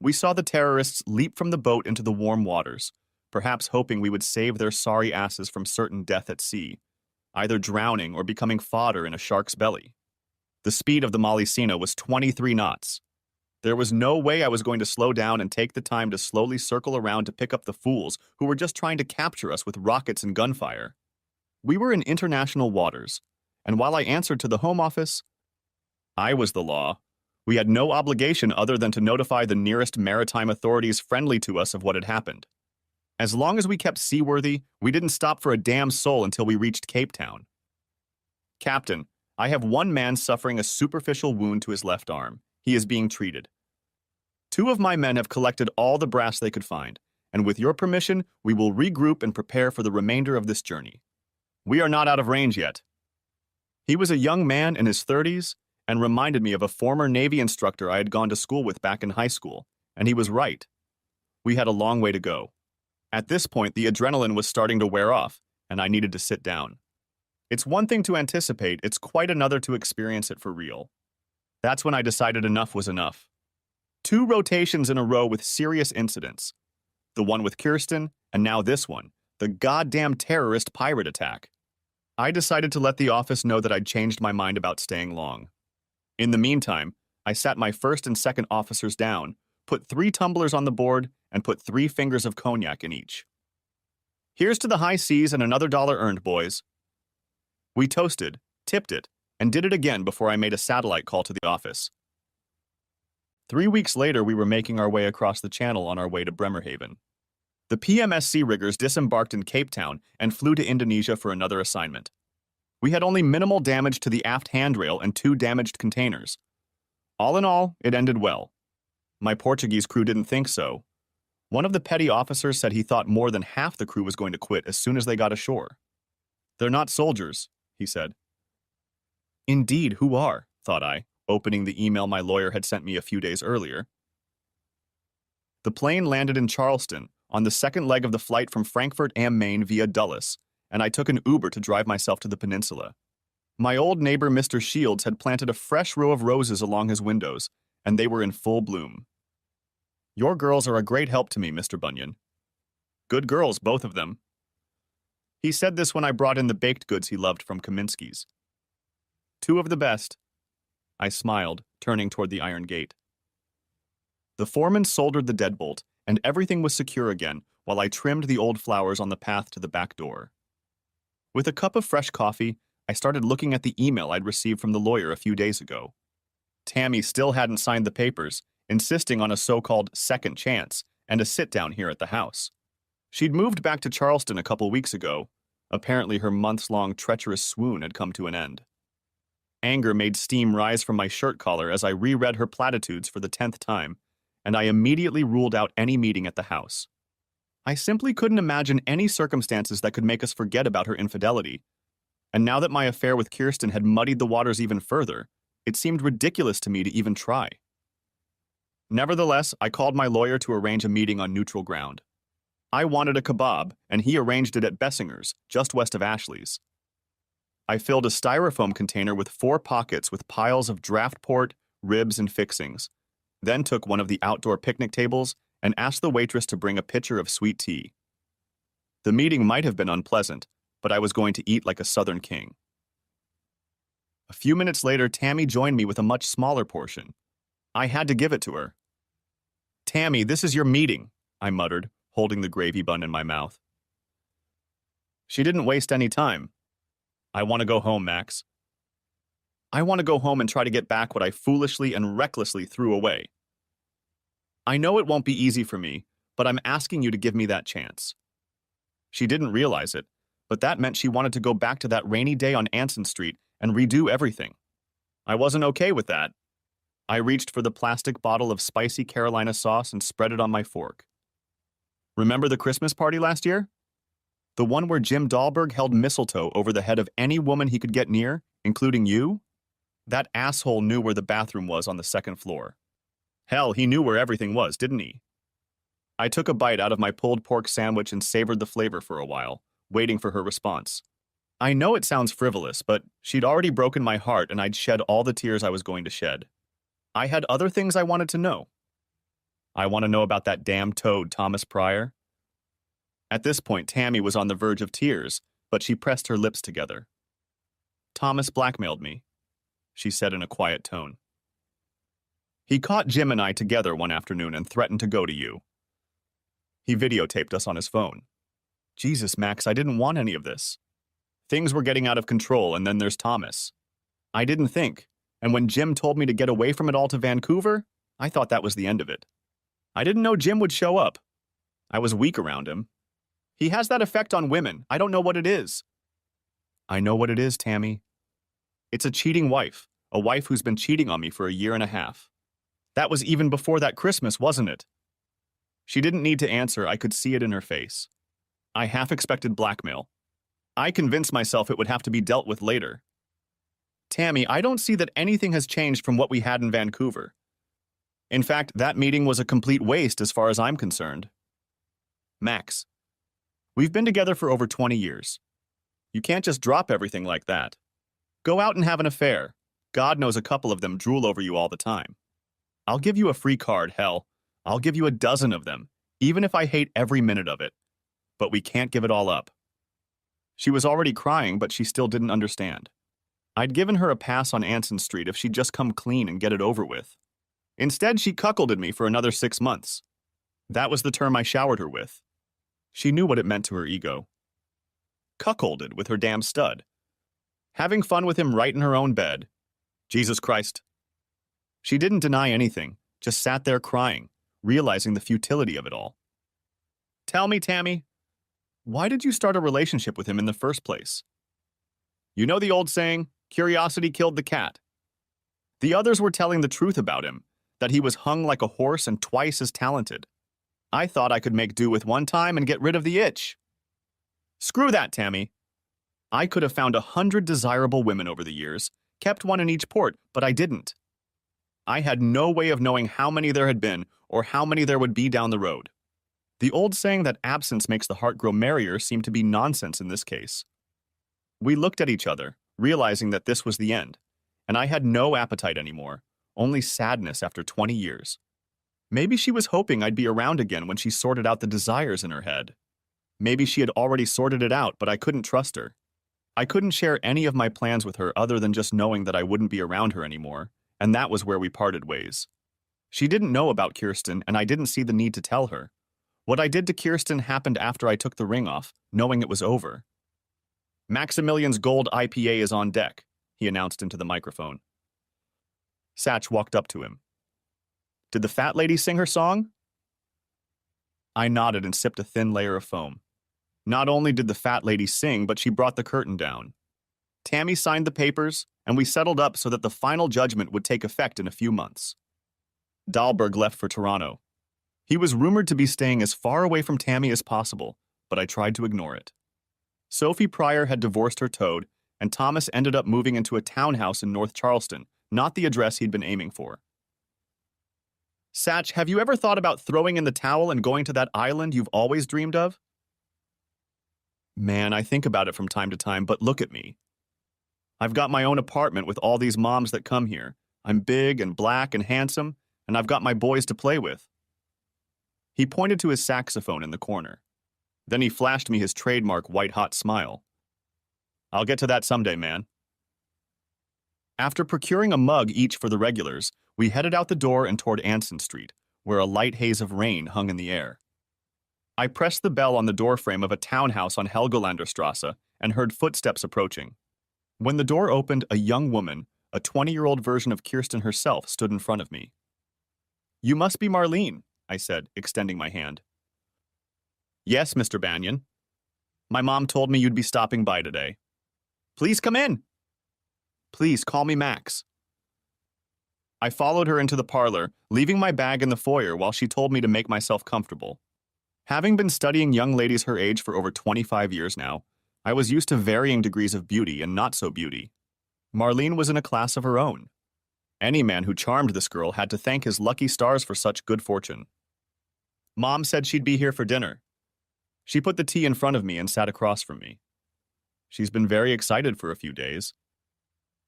A: We saw the terrorists leap from the boat into the warm waters, perhaps hoping we would save their sorry asses from certain death at sea, either drowning or becoming fodder in a shark's belly. The speed of the Mollicena was 23 knots. There was no way I was going to slow down and take the time to slowly circle around to pick up the fools who were just trying to capture us with rockets and gunfire. We were in international waters, and while I answered to the Home Office, I was the law. We had no obligation other than to notify the nearest maritime authorities friendly to us of what had happened. As long as we kept seaworthy, we didn't stop for a damn soul until we reached Cape Town. "Captain, I have one man suffering a superficial wound to his left arm. He is being treated. 2 of my men have collected all the brass they could find, and with your permission, we will regroup and prepare for the remainder of this journey. We are not out of range yet." He was a young man in his 30s and reminded me of a former Navy instructor I had gone to school with back in high school, and he was right. We had a long way to go. At this point, the adrenaline was starting to wear off, and I needed to sit down. It's one thing to anticipate, it's quite another to experience it for real. That's when I decided enough was enough. 2 rotations in a row with serious incidents. The one with Kirsten, and now this one, the goddamn terrorist pirate attack. I decided to let the office know that I'd changed my mind about staying long. In the meantime, I sat my first and second officers down, put 3 tumblers on the board, and put 3 fingers of cognac in each. "Here's to the high seas and another $1 earned, boys." We toasted, tipped it, and did it again before I made a satellite call to the office. 3 weeks later, we were making our way across the channel on our way to Bremerhaven. The PMSC riggers disembarked in Cape Town and flew to Indonesia for another assignment. We had only minimal damage to the aft handrail and 2 damaged containers. All in all, it ended well. My Portuguese crew didn't think so. One of the petty officers said he thought more than half the crew was going to quit as soon as they got ashore. They're not soldiers, he said. Indeed, who are? Thought I, opening the email my lawyer had sent me a few days earlier. The plane landed in Charleston, on the second leg of the flight from Frankfurt am Main via Dulles, and I took an Uber to drive myself to the peninsula. My old neighbor Mr. Shields had planted a fresh row of roses along his windows, and they were in full bloom. Your girls are a great help to me, Mr. Bunyan. Good girls, both of them. He said this when I brought in the baked goods he loved from Kaminsky's. Two of the best. I smiled, turning toward the iron gate. The foreman soldered the deadbolt, and everything was secure again while I trimmed the old flowers on the path to the back door. With a cup of fresh coffee, I started looking at the email I'd received from the lawyer a few days ago. Tammy still hadn't signed the papers, insisting on a so-called second chance and a sit-down here at the house. She'd moved back to Charleston a couple weeks ago. Apparently her months-long treacherous swoon had come to an end. Anger made steam rise from my shirt collar as I reread her platitudes for the 10th time, and I immediately ruled out any meeting at the house. I simply couldn't imagine any circumstances that could make us forget about her infidelity, and now that my affair with Kirsten had muddied the waters even further, it seemed ridiculous to me to even try. Nevertheless, I called my lawyer to arrange a meeting on neutral ground. I wanted a kebab, and he arranged it at Bessinger's, just west of Ashley's. I filled a styrofoam container with 4 pockets with piles of draft port, ribs, and fixings, then took one of the outdoor picnic tables and asked the waitress to bring a pitcher of sweet tea. The meeting might have been unpleasant, but I was going to eat like a Southern king. A few minutes later, Tammy joined me with a much smaller portion. I had to give it to her. Tammy, this is your meeting, I muttered, holding the gravy bun in my mouth. She didn't waste any time. I want to go home, Max. I want to go home and try to get back what I foolishly and recklessly threw away. I know it won't be easy for me, but I'm asking you to give me that chance. She didn't realize it, but that meant she wanted to go back to that rainy day on Anson Street and redo everything. I wasn't okay with that. I reached for the plastic bottle of spicy Carolina sauce and spread it on my fork. Remember the Christmas party last year? The one where Jim Dahlberg held mistletoe over the head of any woman he could get near, including you? That asshole knew where the bathroom was on the second floor. Hell, he knew where everything was, didn't he? I took a bite out of my pulled pork sandwich and savored the flavor for a while, waiting for her response. I know it sounds frivolous, but she'd already broken my heart and I'd shed all the tears I was going to shed. I had other things I wanted to know. I want to know about that damn toad, Thomas Pryor. At this point, Tammy was on the verge of tears, but she pressed her lips together. Thomas blackmailed me, she said in a quiet tone. He caught Jim and I together one afternoon and threatened to go to you. He videotaped us on his phone. Jesus, Max, I didn't want any of this. Things were getting out of control, and then there's Thomas. I didn't think, and when Jim told me to get away from it all to Vancouver, I thought that was the end of it. I didn't know Jim would show up. I was weak around him. He has that effect on women. I don't know what it is. I know what it is, Tammy. It's a cheating wife, a wife who's been cheating on me for a year and a half. That was even before that Christmas, wasn't it? She didn't need to answer. I could see it in her face. I half expected blackmail. I convinced myself it would have to be dealt with later. Tammy, I don't see that anything has changed from what we had in Vancouver. In fact, that meeting was a complete waste as far as I'm concerned. Max, we've been together for over 20 years. You can't just drop everything like that. Go out and have an affair. God knows a couple of them drool over you all the time. I'll give you a free card, hell. I'll give you a dozen of them, even if I hate every minute of it. But we can't give it all up. She was already crying, but she still didn't understand. I'd given her a pass on Anson Street if she'd just come clean and get it over with. Instead, she cuckolded me for another 6 months. That was the term I showered her with. She knew what it meant to her ego. Cuckolded with her damn stud. Having fun with him right in her own bed. Jesus Christ. She didn't deny anything, just sat there crying, realizing the futility of it all. Tell me, Tammy, why did you start a relationship with him in the first place? You know the old saying, curiosity killed the cat. The others were telling the truth about him, that he was hung like a horse and twice as talented. I thought I could make do with one time and get rid of the itch. Screw that, Tammy. I could have found 100 desirable women over the years, kept one in each port, but I didn't. I had no way of knowing how many there had been or how many there would be down the road. The old saying that absence makes the heart grow merrier seemed to be nonsense in this case. We looked at each other, realizing that this was the end, and I had no appetite anymore, only sadness after 20 years. Maybe she was hoping I'd be around again when she sorted out the desires in her head. Maybe she had already sorted it out, but I couldn't trust her. I couldn't share any of my plans with her other than just knowing that I wouldn't be around her anymore, and that was where we parted ways. She didn't know about Kirsten, and I didn't see the need to tell her. What I did to Kirsten happened after I took the ring off, knowing it was over. Maximilian's Gold IPA is on deck, he announced into the microphone. Satch walked up to him. Did the fat lady sing her song? I nodded and sipped a thin layer of foam. Not only did the fat lady sing, but she brought the curtain down. Tammy signed the papers, and we settled up so that the final judgment would take effect in a few months. Dahlberg left for Toronto. He was rumored to be staying as far away from Tammy as possible, but I tried to ignore it. Sophie Pryor had divorced her toad, and Thomas ended up moving into a townhouse in North Charleston, not the address he'd been aiming for. Satch, have you ever thought about throwing in the towel and going to that island you've always dreamed of? Man, I think about it from time to time, but look at me. I've got my own apartment with all these moms that come here. I'm big and black and handsome, and I've got my boys to play with. He pointed to his saxophone in the corner. Then he flashed me his trademark white-hot smile. I'll get to that someday, man. After procuring a mug each for the regulars, we headed out the door and toward Anson Street, where a light haze of rain hung in the air. I pressed the bell on the doorframe of a townhouse on Helgolanderstrasse and heard footsteps approaching. When the door opened, a young woman, a 20-year-old version of Kirsten herself, stood in front of me. You must be Marlene, I said, extending my hand. Yes, Mr. Banyan. My mom told me you'd be stopping by today. Please come in. Please call me Max. I followed her into the parlor, leaving my bag in the foyer while she told me to make myself comfortable. Having been studying young ladies her age for over 25 years now, I was used to varying degrees of beauty and not so beauty. Marlene was in a class of her own. Any man who charmed this girl had to thank his lucky stars for such good fortune. Mom said she'd be here for dinner. She put the tea in front of me and sat across from me. She's been very excited for a few days.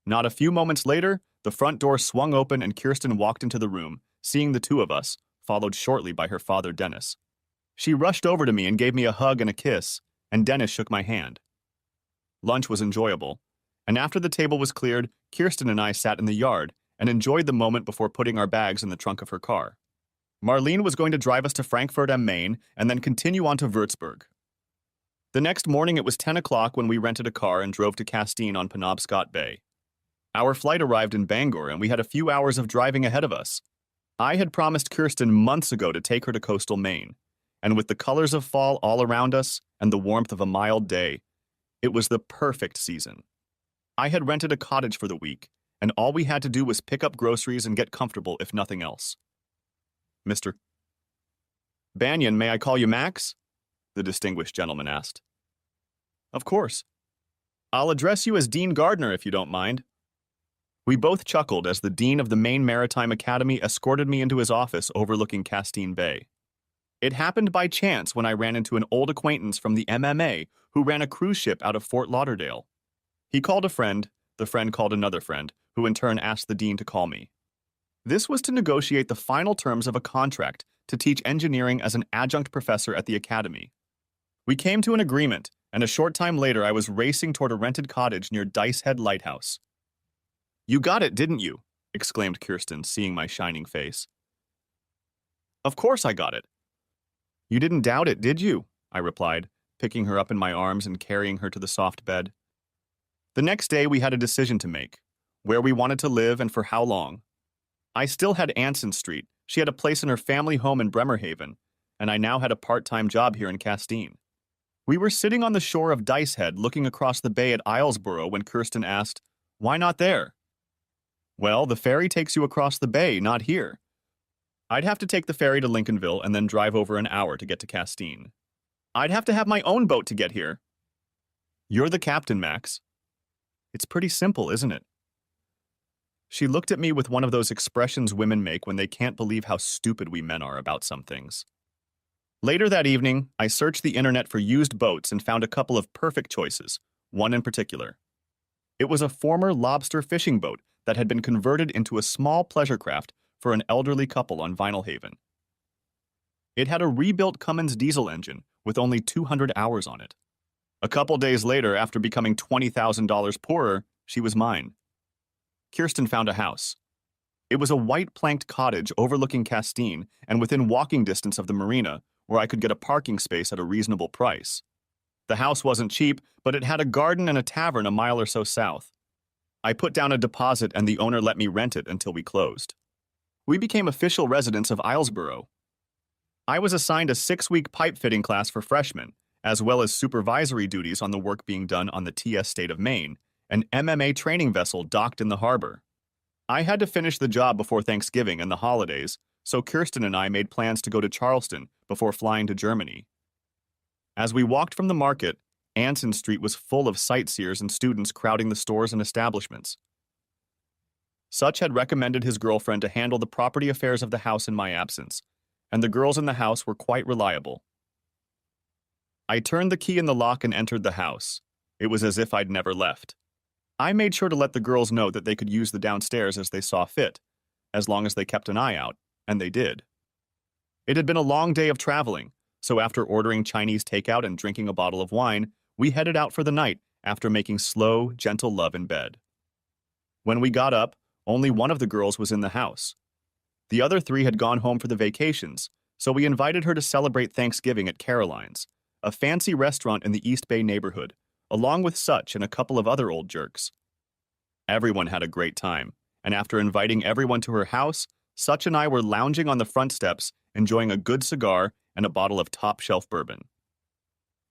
A: Not a few moments later, the front door swung open and Kirsten walked into the room, seeing the two of us, followed shortly by her father, Dennis. She rushed over to me and gave me a hug and a kiss, and Dennis shook my hand. Lunch was enjoyable, and after the table was cleared, Kirsten and I sat in the yard and enjoyed the moment before putting our bags in the trunk of her car. Marlene was going to drive us to Frankfurt am Main and then continue on to Würzburg. The next morning it was 10 o'clock when we rented a car and drove to Castine on Penobscot Bay. Our flight arrived in Bangor and we had a few hours of driving ahead of us. I had promised Kirsten months ago to take her to coastal Maine, and with the colors of fall all around us and the warmth of a mild day, it was the perfect season. I had rented a cottage for the week, and all we had to do was pick up groceries and get comfortable if nothing else. Mr. Banyan, may I call you Max? The distinguished gentleman asked. Of course. I'll address you as Dean Gardner if you don't mind. We both chuckled as the dean of the Maine Maritime Academy escorted me into his office overlooking Castine Bay. It happened by chance when I ran into an old acquaintance from the MMA who ran a cruise ship out of Fort Lauderdale. He called a friend, the friend called another friend, who in turn asked the dean to call me. This was to negotiate the final terms of a contract to teach engineering as an adjunct professor at the academy. We came to an agreement, and a short time later I was racing toward a rented cottage near Dice Head Lighthouse. You got it, didn't you? Exclaimed Kirsten, seeing my shining face. Of course I got it. You didn't doubt it, did you? I replied, picking her up in my arms and carrying her to the soft bed. The next day we had a decision to make, where we wanted to live and for how long. I still had Anson Street, she had a place in her family home in Bremerhaven, and I now had a part-time job here in Castine. We were sitting on the shore of Dice Head looking across the bay at Islesboro when Kirsten asked, "Why not there?" Well, the ferry takes you across the bay, not here. I'd have to take the ferry to Lincolnville and then drive over an hour to get to Castine. I'd have to have my own boat to get here. You're the captain, Max. It's pretty simple, isn't it? She looked at me with one of those expressions women make when they can't believe how stupid we men are about some things. Later that evening, I searched the internet for used boats and found a couple of perfect choices, one in particular. It was a former lobster fishing boat that had been converted into a small pleasure craft for an elderly couple on Vinyl Haven. It had a rebuilt Cummins diesel engine with only 200 hours on it. A couple days later, after becoming $20,000 poorer, she was mine. Kirsten found a house. It was a white planked cottage overlooking Castine and within walking distance of the marina, where I could get a parking space at a reasonable price. The house wasn't cheap, but it had a garden and a tavern a mile or so south. I put down a deposit and the owner let me rent it until we closed. We became official residents of Islesboro. I was assigned a 6-week pipe fitting class for freshmen, as well as supervisory duties on the work being done on the TS State of Maine, an MMA training vessel docked in the harbor. I had to finish the job before Thanksgiving and the holidays, so Kirsten and I made plans to go to Charleston before flying to Germany. As we walked from the market, Anson Street was full of sightseers and students crowding the stores and establishments. Such had recommended his girlfriend to handle the property affairs of the house in my absence, and the girls in the house were quite reliable. I turned the key in the lock and entered the house. It was as if I'd never left. I made sure to let the girls know that they could use the downstairs as they saw fit, as long as they kept an eye out, and they did. It had been a long day of traveling, so after ordering Chinese takeout and drinking a bottle of wine, we headed out for the night after making slow, gentle love in bed. When we got up, only one of the girls was in the house. The other 3 had gone home for the vacations, so we invited her to celebrate Thanksgiving at Caroline's, a fancy restaurant in the East Bay neighborhood, along with Such and a couple of other old jerks. Everyone had a great time, and after inviting everyone to her house, Such and I were lounging on the front steps, enjoying a good cigar and a bottle of top-shelf bourbon.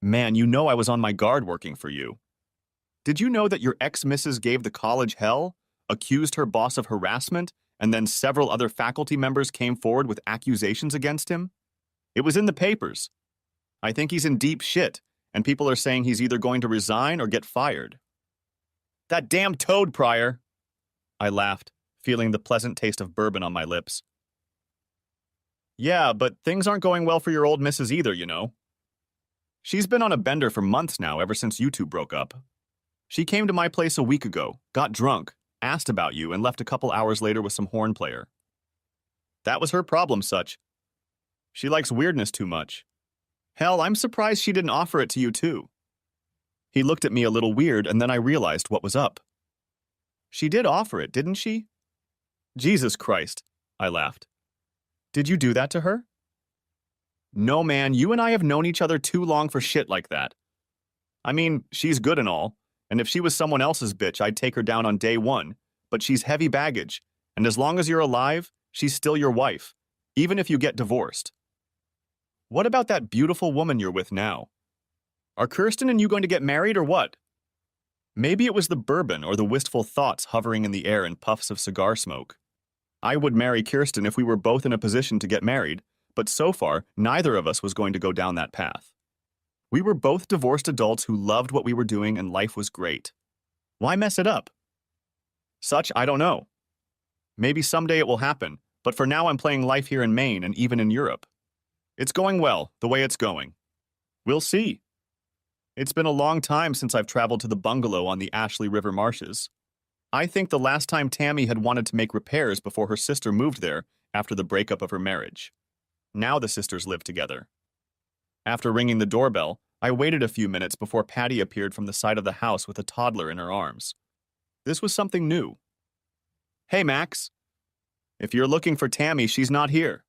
A: Man, you know I was on my guard working for you. Did you know that your ex-missus gave the college hell, accused her boss of harassment, and then several other faculty members came forward with accusations against him? It was in the papers. I think he's in deep shit, and people are saying he's either going to resign or get fired. That damn toad, Pryor! I laughed, feeling the pleasant taste of bourbon on my lips. Yeah, but things aren't going well for your old missus either, you know. She's been on a bender for months now, ever since you two broke up. She came to my place a week ago, got drunk, asked about you, and left a couple hours later with some horn player. That was her problem, Such. She likes weirdness too much. Hell, I'm surprised she didn't offer it to you too. He looked at me a little weird, and then I realized what was up. She did offer it, didn't she? Jesus Christ, I laughed. Did you do that to her? No, man, you and I have known each other too long for shit like that. I mean, she's good and all, and if she was someone else's bitch, I'd take her down on day one, but she's heavy baggage, and as long as you're alive, she's still your wife, even if you get divorced. What about that beautiful woman you're with now? Are Kirsten and you going to get married or what? Maybe it was the bourbon or the wistful thoughts hovering in the air in puffs of cigar smoke. I would marry Kirsten if we were both in a position to get married, but so far, neither of us was going to go down that path. We were both divorced adults who loved what we were doing and life was great. Why mess it up? Such, I don't know. Maybe someday it will happen, but for now I'm playing life here in Maine and even in Europe. It's going well, the way it's going. We'll see. It's been a long time since I've traveled to the bungalow on the Ashley River marshes. I think the last time Tammy had wanted to make repairs before her sister moved there after the breakup of her marriage. Now the sisters live together. After ringing the doorbell, I waited a few minutes before Patty appeared from the side of the house with a toddler in her arms. This was something new. Hey, Max. If you're looking for Tammy, she's not here.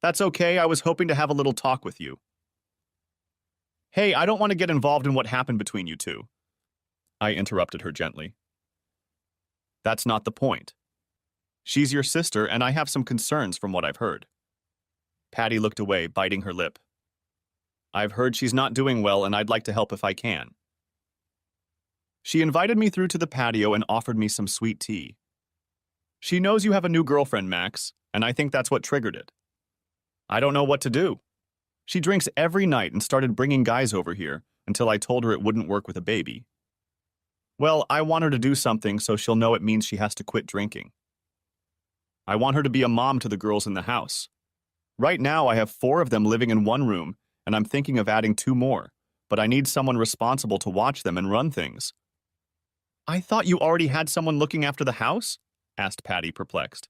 A: That's okay, I was hoping to have a little talk with you. Hey, I don't want to get involved in what happened between you two. I interrupted her gently. That's not the point. She's your sister, and I have some concerns from what I've heard. Patty looked away, biting her lip. I've heard she's not doing well, and I'd like to help if I can. She invited me through to the patio and offered me some sweet tea. She knows you have a new girlfriend, Max, and I think that's what triggered it. I don't know what to do. She drinks every night and started bringing guys over here until I told her it wouldn't work with a baby. Well, I want her to do something so she'll know it means she has to quit drinking. I want her to be a mom to the girls in the house. Right now, I have 4 of them living in one room, and I'm thinking of adding 2 more, but I need someone responsible to watch them and run things. I thought you already had someone looking after the house? Asked Patty, perplexed.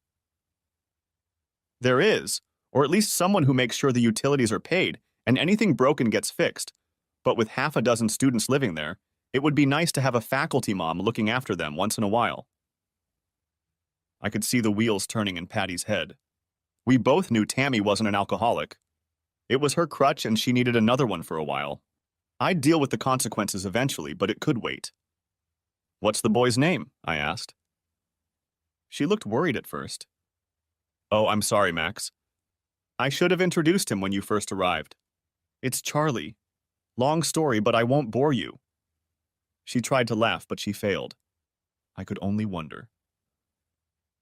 A: There is, or at least someone who makes sure the utilities are paid and anything broken gets fixed. But with half a dozen students living there, it would be nice to have a faculty mom looking after them once in a while. I could see the wheels turning in Patty's head. We both knew Tammy wasn't an alcoholic. It was her crutch and she needed another one for a while. I'd deal with the consequences eventually, but it could wait. What's the boy's name? I asked. She looked worried at first. Oh, I'm sorry, Max. I should have introduced him when you first arrived. It's Charlie. Long story, but I won't bore you. She tried to laugh, but she failed. I could only wonder.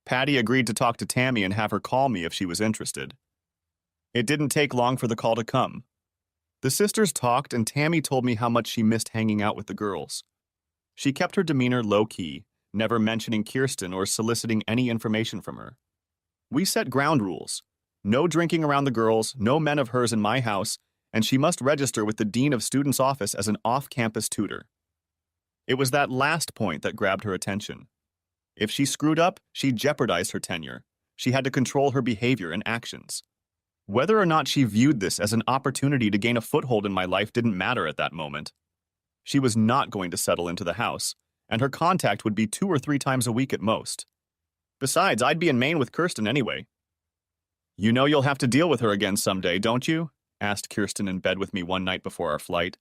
A: Patty agreed to talk to Tammy and have her call me if she was interested. It didn't take long for the call to come. The sisters talked, and Tammy told me how much she missed hanging out with the girls. She kept her demeanor low-key, never mentioning Kirsten or soliciting any information from her. We set ground rules. No drinking around the girls, no men of hers in my house, and she must register with the Dean of Students' office as an off-campus tutor. It was that last point that grabbed her attention. If she screwed up, she jeopardized her tenure. She had to control her behavior and actions. Whether or not she viewed this as an opportunity to gain a foothold in my life didn't matter at that moment. She was not going to settle into the house, and her contact would be 2 or 3 times a week at most. Besides, I'd be in Maine with Kirsten anyway. You know you'll have to deal with her again someday, don't you? Asked Kirsten in bed with me one night before our flight.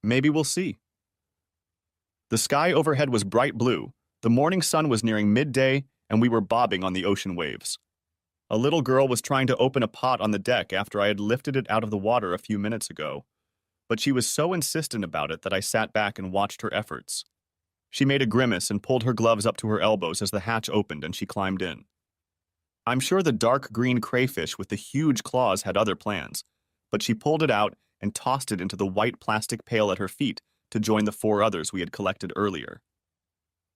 A: Maybe we'll see. The sky overhead was bright blue, the morning sun was nearing midday, and we were bobbing on the ocean waves. A little girl was trying to open a pot on the deck after I had lifted it out of the water a few minutes ago, but she was so insistent about it that I sat back and watched her efforts. She made a grimace and pulled her gloves up to her elbows as the hatch opened and she climbed in. I'm sure the dark green crayfish with the huge claws had other plans, but she pulled it out and tossed it into the white plastic pail at her feet to join the 4 others we had collected earlier.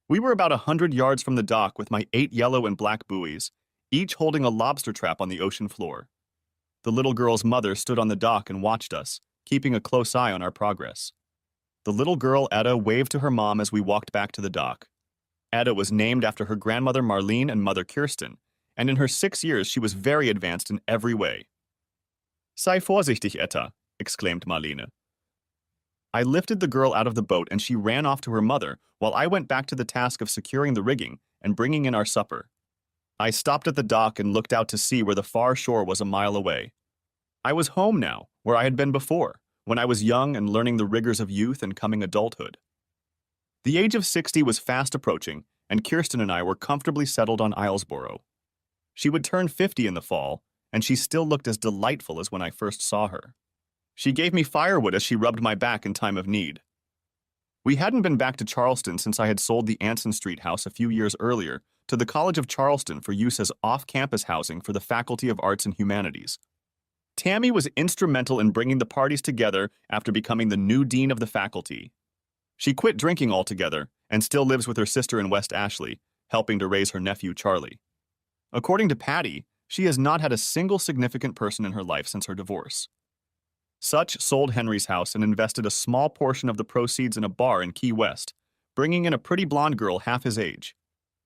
A: We were about 100 yards from the dock with my 8 yellow and black buoys, each holding a lobster trap on the ocean floor. The little girl's mother stood on the dock and watched us, keeping a close eye on our progress. The little girl, Etta, waved to her mom as we walked back to the dock. Etta was named after her grandmother Marlene and mother Kirsten, and in her 6 years she was very advanced in every way. Sei vorsichtig, Etta, exclaimed Marlene. I lifted the girl out of the boat and she ran off to her mother while I went back to the task of securing the rigging and bringing in our supper. I stopped at the dock and looked out to sea where the far shore was a mile away. I was home now, where I had been before, when I was young and learning the rigors of youth and coming adulthood. The age of 60 was fast approaching, and Kirsten and I were comfortably settled on Islesboro. She would turn 50 in the fall, and she still looked as delightful as when I first saw her. She gave me firewood as she rubbed my back in time of need. We hadn't been back to Charleston since I had sold the Anson Street house a few years earlier to the College of Charleston for use as off-campus housing for the Faculty of Arts and Humanities. Tammy was instrumental in bringing the parties together after becoming the new dean of the faculty. She quit drinking altogether and still lives with her sister in West Ashley, helping to raise her nephew Charlie. According to Patty, she has not had a single significant person in her life since her divorce. Sutch sold Henry's house and invested a small portion of the proceeds in a bar in Key West, bringing in a pretty blonde girl half his age.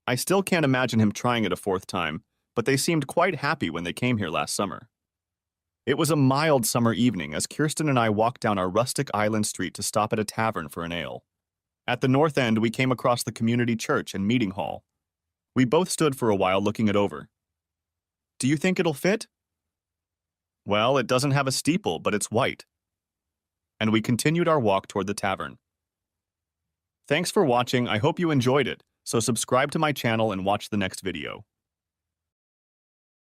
A: I still can't imagine him trying it a 4th time, but they seemed quite happy when they came here last summer. It was a mild summer evening as Kirsten and I walked down our rustic island street to stop at a tavern for an ale. At the north end, we came across the community church and meeting hall. We both stood for a while looking it over. Do you think it'll fit? Well, it doesn't have a steeple, but it's white. And we continued our walk toward the tavern. Thanks for watching. I hope you enjoyed it, so subscribe to my channel and watch the next video.